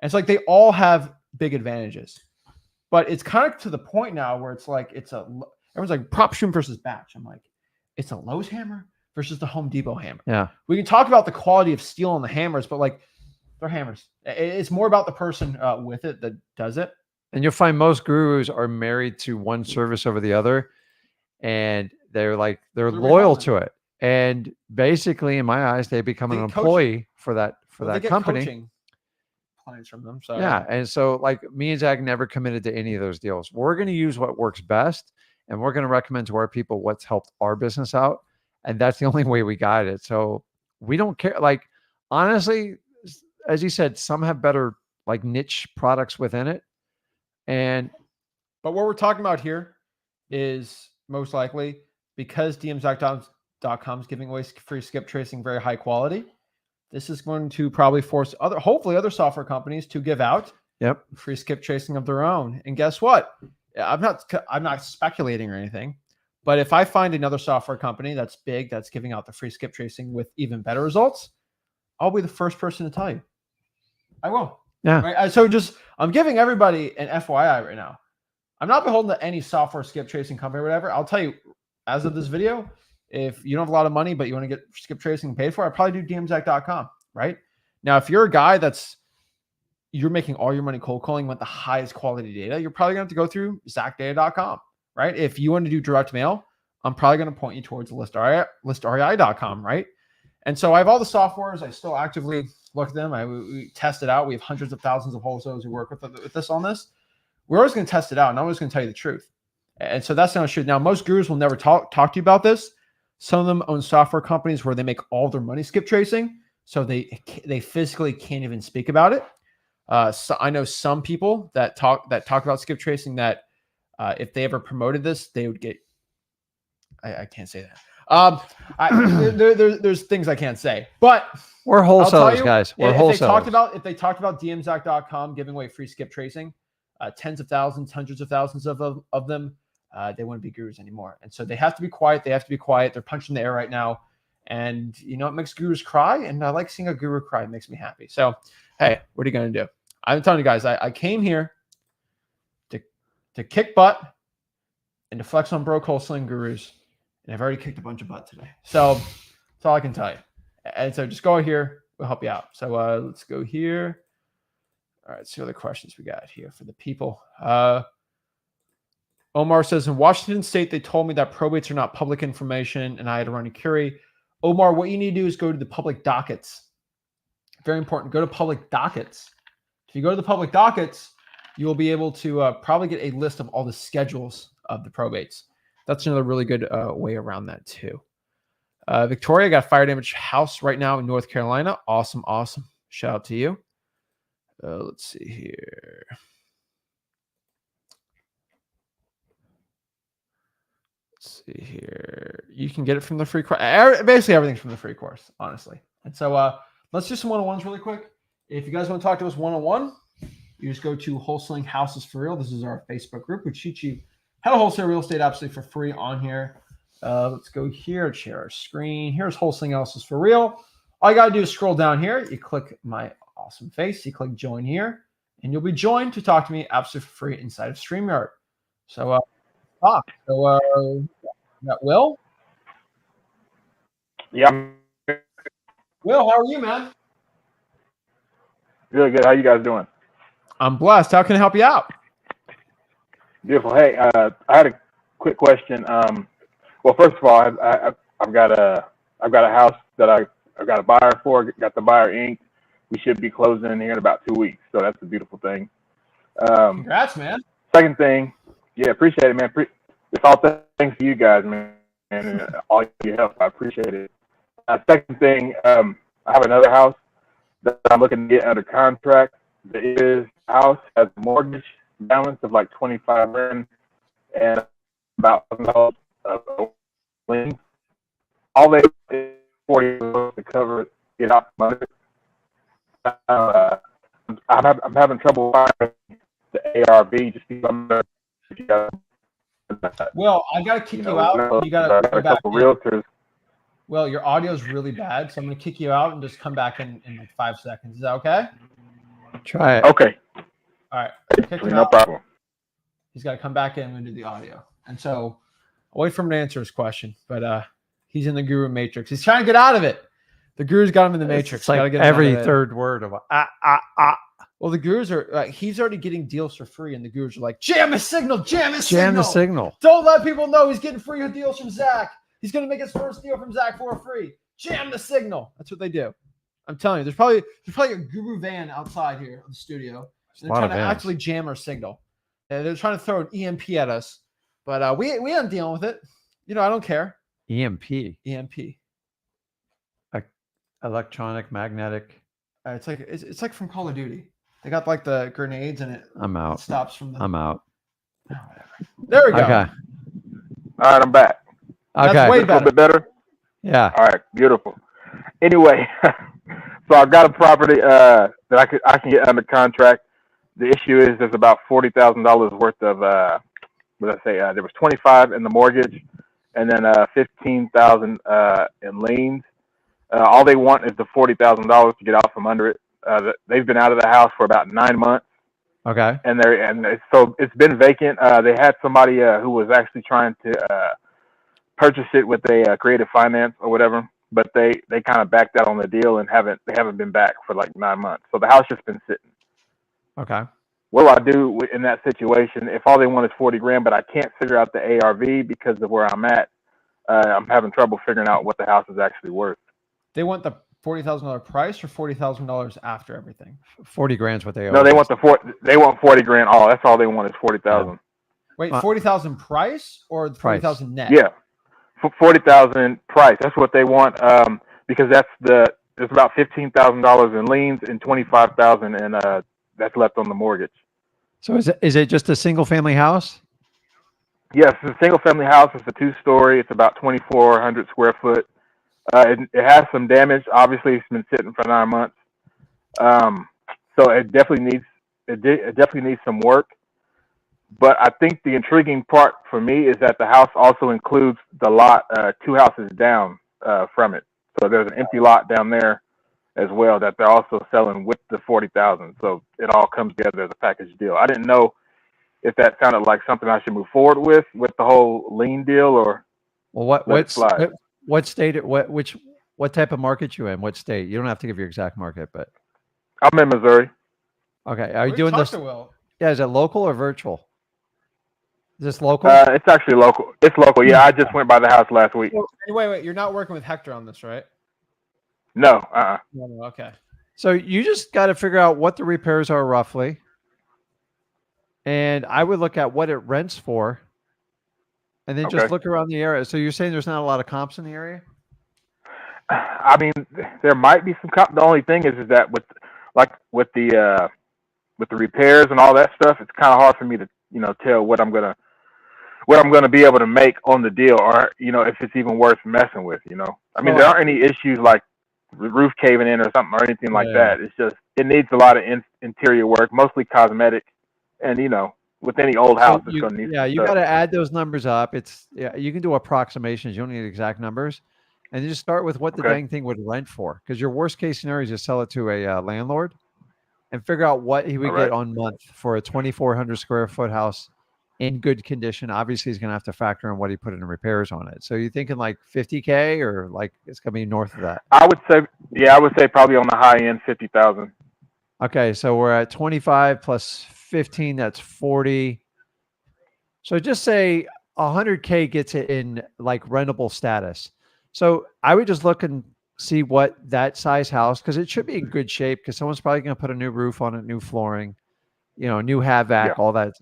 And it's they all have big advantages, but it's kind of to the point now where it's everyone's like PropStream versus Batch. I'm like, it's a Lowe's hammer versus the Home Depot hammer. Yeah. We can talk about the quality of steel on the hammers, but they're hammers. It's more about the person with it that does it. And you'll find most gurus are married to one service over the other, and they're loyal to it. And basically, in my eyes, they become an employee for that company. Coaching clients from them. So yeah. And so me and Zach never committed to any of those deals. We're going to use what works best, and we're going to recommend to our people what's helped our business out. And that's the only way we guide it. So we don't care. Honestly, as you said, some have better like niche products within it. And But what we're talking about here is most likely because DMZac.com is giving away free skip tracing, very high quality. This is going to probably force hopefully other software companies to give out free skip tracing of their own. And guess what? I'm not speculating or anything, but if I find another software company that's big, that's giving out the free skip tracing with even better results, I'll be the first person to tell you. I will. Yeah. Right. So I'm giving everybody an FYI right now. I'm not beholden to any software skip tracing company or whatever. I'll tell you, as of this video, if you don't have a lot of money, but you want to get skip tracing paid for, I'd probably do DMZac.com, right? Now, if you're a guy you're making all your money cold calling, want the highest quality data, you're probably going to have to go through ZachData.com, right? If you want to do direct mail, I'm probably going to point you towards listrei.com, right? And so I have all the softwares. I still actively look at them. We test it out. We have hundreds of thousands of wholesalers who work with us on this. We're always going to test it out, and I'm always going to tell you the truth. And so that's not true. Now, most gurus will never talk to you about this. Some of them own software companies where they make all their money skip tracing, so they physically can't even speak about it. So I know some people that talk about skip tracing that if they ever promoted this, they would get. I can't say that. There's things I can't say, but we're wholesalers, guys. We're wholesalers. If they talked about DMZac.com giving away free skip tracing, tens of thousands, hundreds of thousands of them, they wouldn't be gurus anymore. And so they have to be quiet. They're punching the air right now. And you know, it makes gurus cry. And I like seeing a guru cry. It makes me happy. So, hey, what are you going to do? I'm telling you guys, I came here to kick butt and to flex on broke wholesaling gurus. And I've already kicked a bunch of butt today. So that's all I can tell you. And so just go here. We'll help you out. So let's go here. All right, see what other questions we got here for the people. Omar says, in Washington State, they told me that probates are not public information, and I had to run a query. Omar, what you need to do is go to the public dockets. Very important. Go to public dockets. If you go to the public dockets, you will be able to probably get a list of all the schedules of the probates. That's another really good way around that too. Victoria, got a fire damaged house right now in North Carolina. Awesome, awesome. Shout out to you. Let's see here. Let's see here. You can get it from the free course. Basically, everything's from the free course, honestly. And so let's do some one-on-ones really quick. If you guys want to talk to us one-on-one, you just go to Wholesaling Houses for Real. This is our Facebook group, which teaches you how to wholesale real estate absolutely for free on here. Let's go here, share our screen. Here's Wholesaling Houses for Real. All you got to do is scroll down here. You click my awesome face. You click join here, and you'll be joined to talk to me absolutely for free inside of StreamYard. So, got Will. Yeah. Will, how are you, man? Good. How you guys doing? I'm blessed. How can I help you out? Beautiful. Hey, I had a quick question. Well, first of all, I've got a house that I've got a buyer for. Got the buyer inked. We should be closing here in about 2 weeks. So that's a beautiful thing. Congrats, man. Second thing, yeah, appreciate it, man. It's all thanks to you guys, man, and all your help. I appreciate it. Second thing, I have another house that I'm looking to get under contract. This house has a mortgage balance of like $25,000 and about liens. All they is $40 to cover it out money. I'm having trouble finding the ARV just because Well, I got to kick you out. You got to go back in. Realtors. Well, your audio is really bad, so I'm going to kick you out and just come back in like 5 seconds. Is that okay? Try it. Okay. All right. No problem. He's got to come back in and do the audio. And so I'll wait for him to answer his question, but he's in the guru matrix. He's trying to get out of it. The guru's got him in the matrix. It's like every third word of Well, the gurus are he's already getting deals for free, and the gurus are like, jam his signal, jam his jam signal. the signal. Don't let people know he's getting free deals from Zach. He's going to make his first deal from Zach for free. Jam the signal. That's what they do. I'm telling you, there's probably a guru van outside here in the studio. They're trying to actually jam our signal. They're trying to throw an EMP at us, but we aren't dealing with it. You know, I don't care. EMP. Electronic, magnetic. It's like from Call of Duty. They got like the grenades and it I'm out. stops from the. I'm out. There we go. Okay. All right, I'm back. That's Okay. way A little better. bit better. Yeah. All right, beautiful. Anyway, so I've got a property that I can get under contract. The issue is there's about $40,000 worth of what did I say? There was 25 in the mortgage, and then 15,000 in liens. All they want is the $40,000 to get out from under it. They've been out of the house for about 9 months, Okay. so it's been vacant. They had somebody who was actually trying to purchase it with a creative finance or whatever, but they kind of backed out on the deal and haven't been back for like 9 months. So the house just been sitting. Okay. What do I do in that situation if all they want is 40 grand, but I can't figure out the ARV because of where I'm at? I'm having trouble figuring out what the house is actually worth. They want the $40,000 price or $40,000 after everything. 40 grand's what they owe. No, they want they want 40 grand. All that's all they want is 40,000. Wait, 40,000 price or the 40,000 net? Yeah, 40,000 price. That's what they want. Because there's about $15,000 in liens and 25,000 and that's left on the mortgage. So is it just a single family house? Yes, it's a single family house. It's a 2-story. It's about 2,400 square foot. It has some damage. Obviously, it's been sitting for 9 months. So it definitely needs some work. But I think the intriguing part for me is that the house also includes the lot 2 houses down from it. So there's an empty lot down there as well that they're also selling with the 40,000. So it all comes together as a package deal. I didn't know if that sounded like something I should move forward with the whole lien deal, or Well, what state? What type of market you in? What state? You don't have to give your exact market, but I'm in Missouri. okay. Are you doing this? Yeah, is it local or virtual? Is this local? It's actually local. It's local. Yeah, I just went by the house last week. Wait. You're not working with Hector on this, right? No. No. Okay. So you just got to figure out what the repairs are roughly. And I would look at what it rents for. And then just look around the area. So you're saying there's not a lot of comps in the area? I mean, there might be some comp. The only thing is that with the repairs and all that stuff, it's kind of hard for me to, tell what I'm gonna be able to make on the deal, or if it's even worth messing with. I mean, there aren't any issues like roof caving in or something or anything like that. It's just it needs a lot of interior work, mostly cosmetic, and with any old house, it's going to need. Yeah, you got to add those numbers up. You can do approximations. You don't need exact numbers, and you just start with what the dang thing would rent for. Because your worst case scenario is just sell it to a landlord, and figure out what he would get on month for a 2,400 square foot house in good condition. Obviously, he's going to have to factor in what he put in repairs on it. So you're thinking like 50K, or like it's going to be north of that? I would say probably on the high end 50,000. Okay, so we're at 25 plus 15, that's 40. So just say 100K gets it in like rentable status. So I would just look and see what that size house, because it should be in good shape, because someone's probably going to put a new roof on it, new flooring, new HVAC, all that,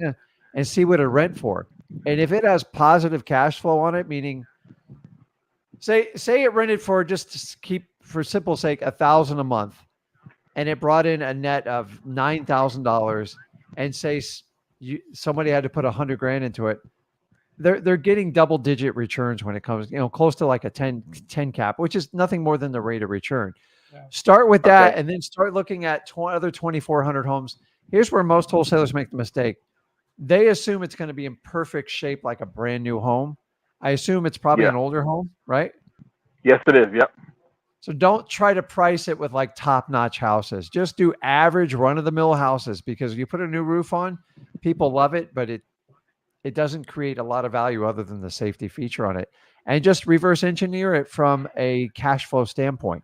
and see what it rent for. And if it has positive cash flow on it, meaning say it rented for, just to keep for simple sake, $1,000 a month, and it brought in a net of $9,000, and say somebody had to put 100 grand into it, they're getting double-digit returns when it comes, close to like a 10 cap, which is nothing more than the rate of return. Yeah. Start with that, and then start looking at other 2,400 homes. Here's where most wholesalers make the mistake. They assume it's going to be in perfect shape, like a brand new home. I assume it's probably an older home, right? Yes, it is. Yep. So don't try to price it with like top-notch houses. Just do average run-of-the-mill houses, because if you put a new roof on, people love it, but it doesn't create a lot of value other than the safety feature on it. And just reverse engineer it from a cash flow standpoint.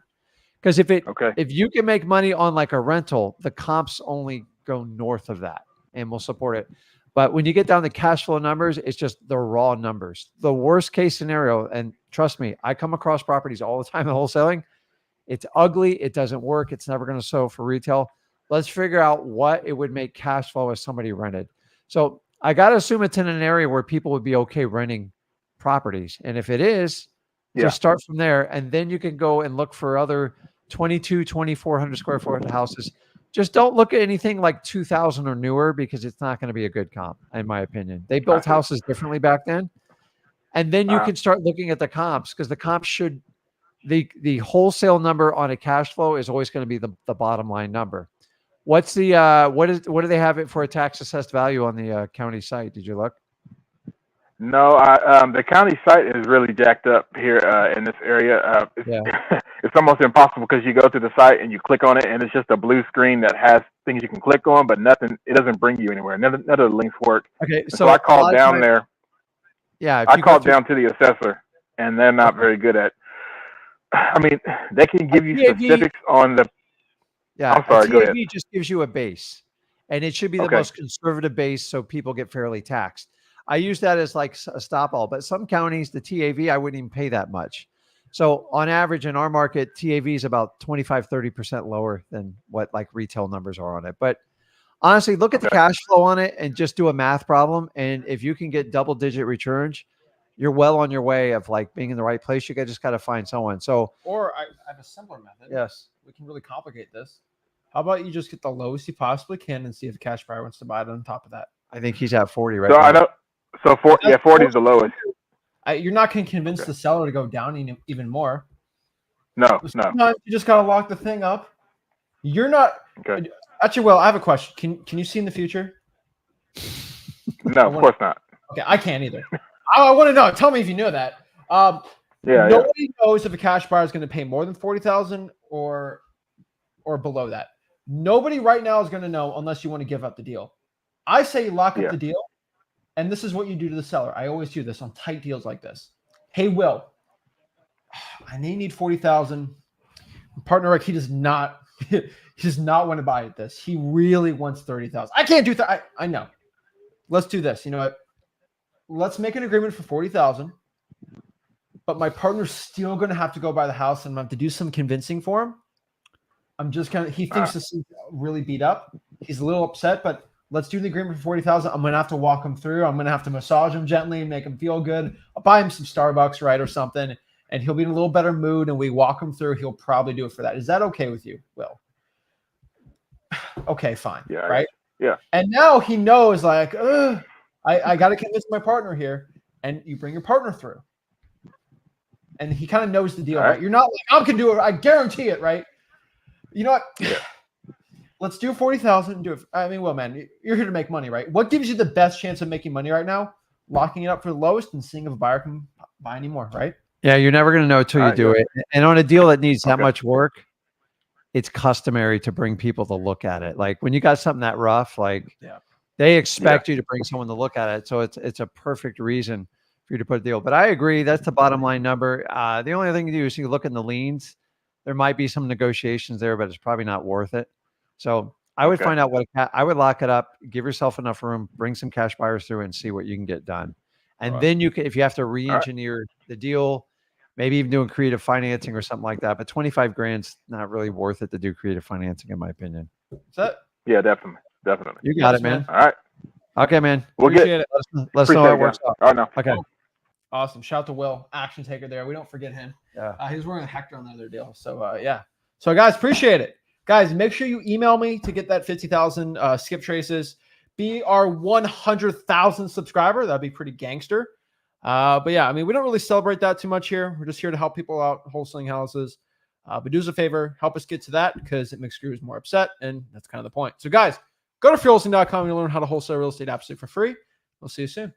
Because if you can make money on like a rental, the comps only go north of that and will support it. But when you get down to cash flow numbers, it's just the raw numbers. The worst case scenario, and trust me, I come across properties all the time in wholesaling. It's ugly. It doesn't work. It's never going to sell for retail. Let's figure out what it would make cash flow if somebody rented. So I got to assume it's in an area where people would be okay renting properties. And if it is, just start from there. And then you can go and look for other 2,400 square foot houses Just don't look at anything like 2000 or newer because it's not going to be a good comp, in my opinion. They built houses differently back then. And then you can start looking at the comps because the comps should, the wholesale number on a cash flow is always going to be the bottom line number. What's the, what do they have it for a tax assessed value on the county site? Did you look? No, the county site is really jacked up here in this area. It's almost impossible because you go to the site and you click on it and it's just a blue screen that has things you can click on, but nothing. It doesn't bring you anywhere. None of the links work. Okay, so I called down there. Yeah, I called down to the assessor, and they're not very good at. I mean, they can give you specifics on the. Yeah, I'm sorry. Go ahead. TAV just gives you a base, and it should be the most conservative base so people get fairly taxed. I use that as like a stop all, but some counties, the TAV, I wouldn't even pay that much. So on average in our market, TAV is about 25-30% lower than what like retail numbers are on it. But honestly, look at the cash flow on it and just do a math problem. And if you can get double-digit returns, you're well on your way of like being in the right place. You just got to find someone. So, or I have a simpler method. Yes, we can really complicate this. How about you just get the lowest you possibly can and see if the cash buyer wants to buy it on top of that? I think he's at 40 right now. I know. So 40 is the lowest. You're not going to convince the seller to go down even more. No. Sometimes you just got to lock the thing up. You're not. Okay. Actually, well, I have a question. Can you see in the future? No, of course not. Okay, I can't either. I want to know. Tell me if you know that. Nobody knows if a cash buyer is going to pay more than $40,000 or below that. Nobody right now is going to know unless you want to give up the deal. I say you lock up the deal. And this is what you do to the seller. I always do this on tight deals like this. Hey, Will, I need $40,000. Partner Rick, he does not want to buy at this. He really wants $30,000. I can't do that. I know. Let's do this. You know what? Let's make an agreement for $40,000. But my partner's still going to have to go buy the house, and I'm going to have to do some convincing for him. I'm just kind of. He thinks this is really beat up. He's a little upset, but. Let's do the agreement for $40,000. I'm going to have to walk him through. I'm going to have to massage him gently and make him feel good. I'll buy him some Starbucks, right, or something, and he'll be in a little better mood, and we walk him through. He'll probably do it for that. Is that okay with you, Will? Okay, fine. Yeah. Right? Yeah. And now he knows, like, I got to convince my partner here, and you bring your partner through. And he kind of knows the deal, right? You're not like, I can do it. I guarantee it, right? You know what? Yeah. Let's do 40,000 and do it. I mean, well, man, you're here to make money, right? What gives you the best chance of making money right now? Locking it up for the lowest and seeing if a buyer can buy any more, right? Yeah, you're never going to know until you do it. And on a deal that needs that much work, it's customary to bring people to look at it. Like when you got something that rough, like they expect you to bring someone to look at it. So it's a perfect reason for you to put a deal. But I agree, that's the bottom line number. The only thing you do is you look in the liens. There might be some negotiations there, but it's probably not worth it. So I would find out I would lock it up, give yourself enough room, bring some cash buyers through and see what you can get done. And then you can, if you have to re-engineer the deal, maybe even doing creative financing or something like that, but 25 grand's not really worth it to do creative financing in my opinion. Is that? Yeah, definitely. You got it, man. All right. Okay, man. We'll get it. Let's know how it works out. Oh, no. Okay. Awesome. Shout out to Will, action taker there. We don't forget him. Yeah. He was wearing a Hector on the other deal. So yeah. So guys, appreciate it. Guys, make sure you email me to get that 50,000 skip traces. Be our 100,000 subscriber. That'd be pretty gangster. But yeah, I mean, we don't really celebrate that too much here. We're just here to help people out wholesaling houses. But do us a favor, help us get to that because it makes screws more upset. And that's kind of the point. So guys, go to freewholesaling.com. You'll learn how to wholesale real estate absolutely for free. We'll see you soon.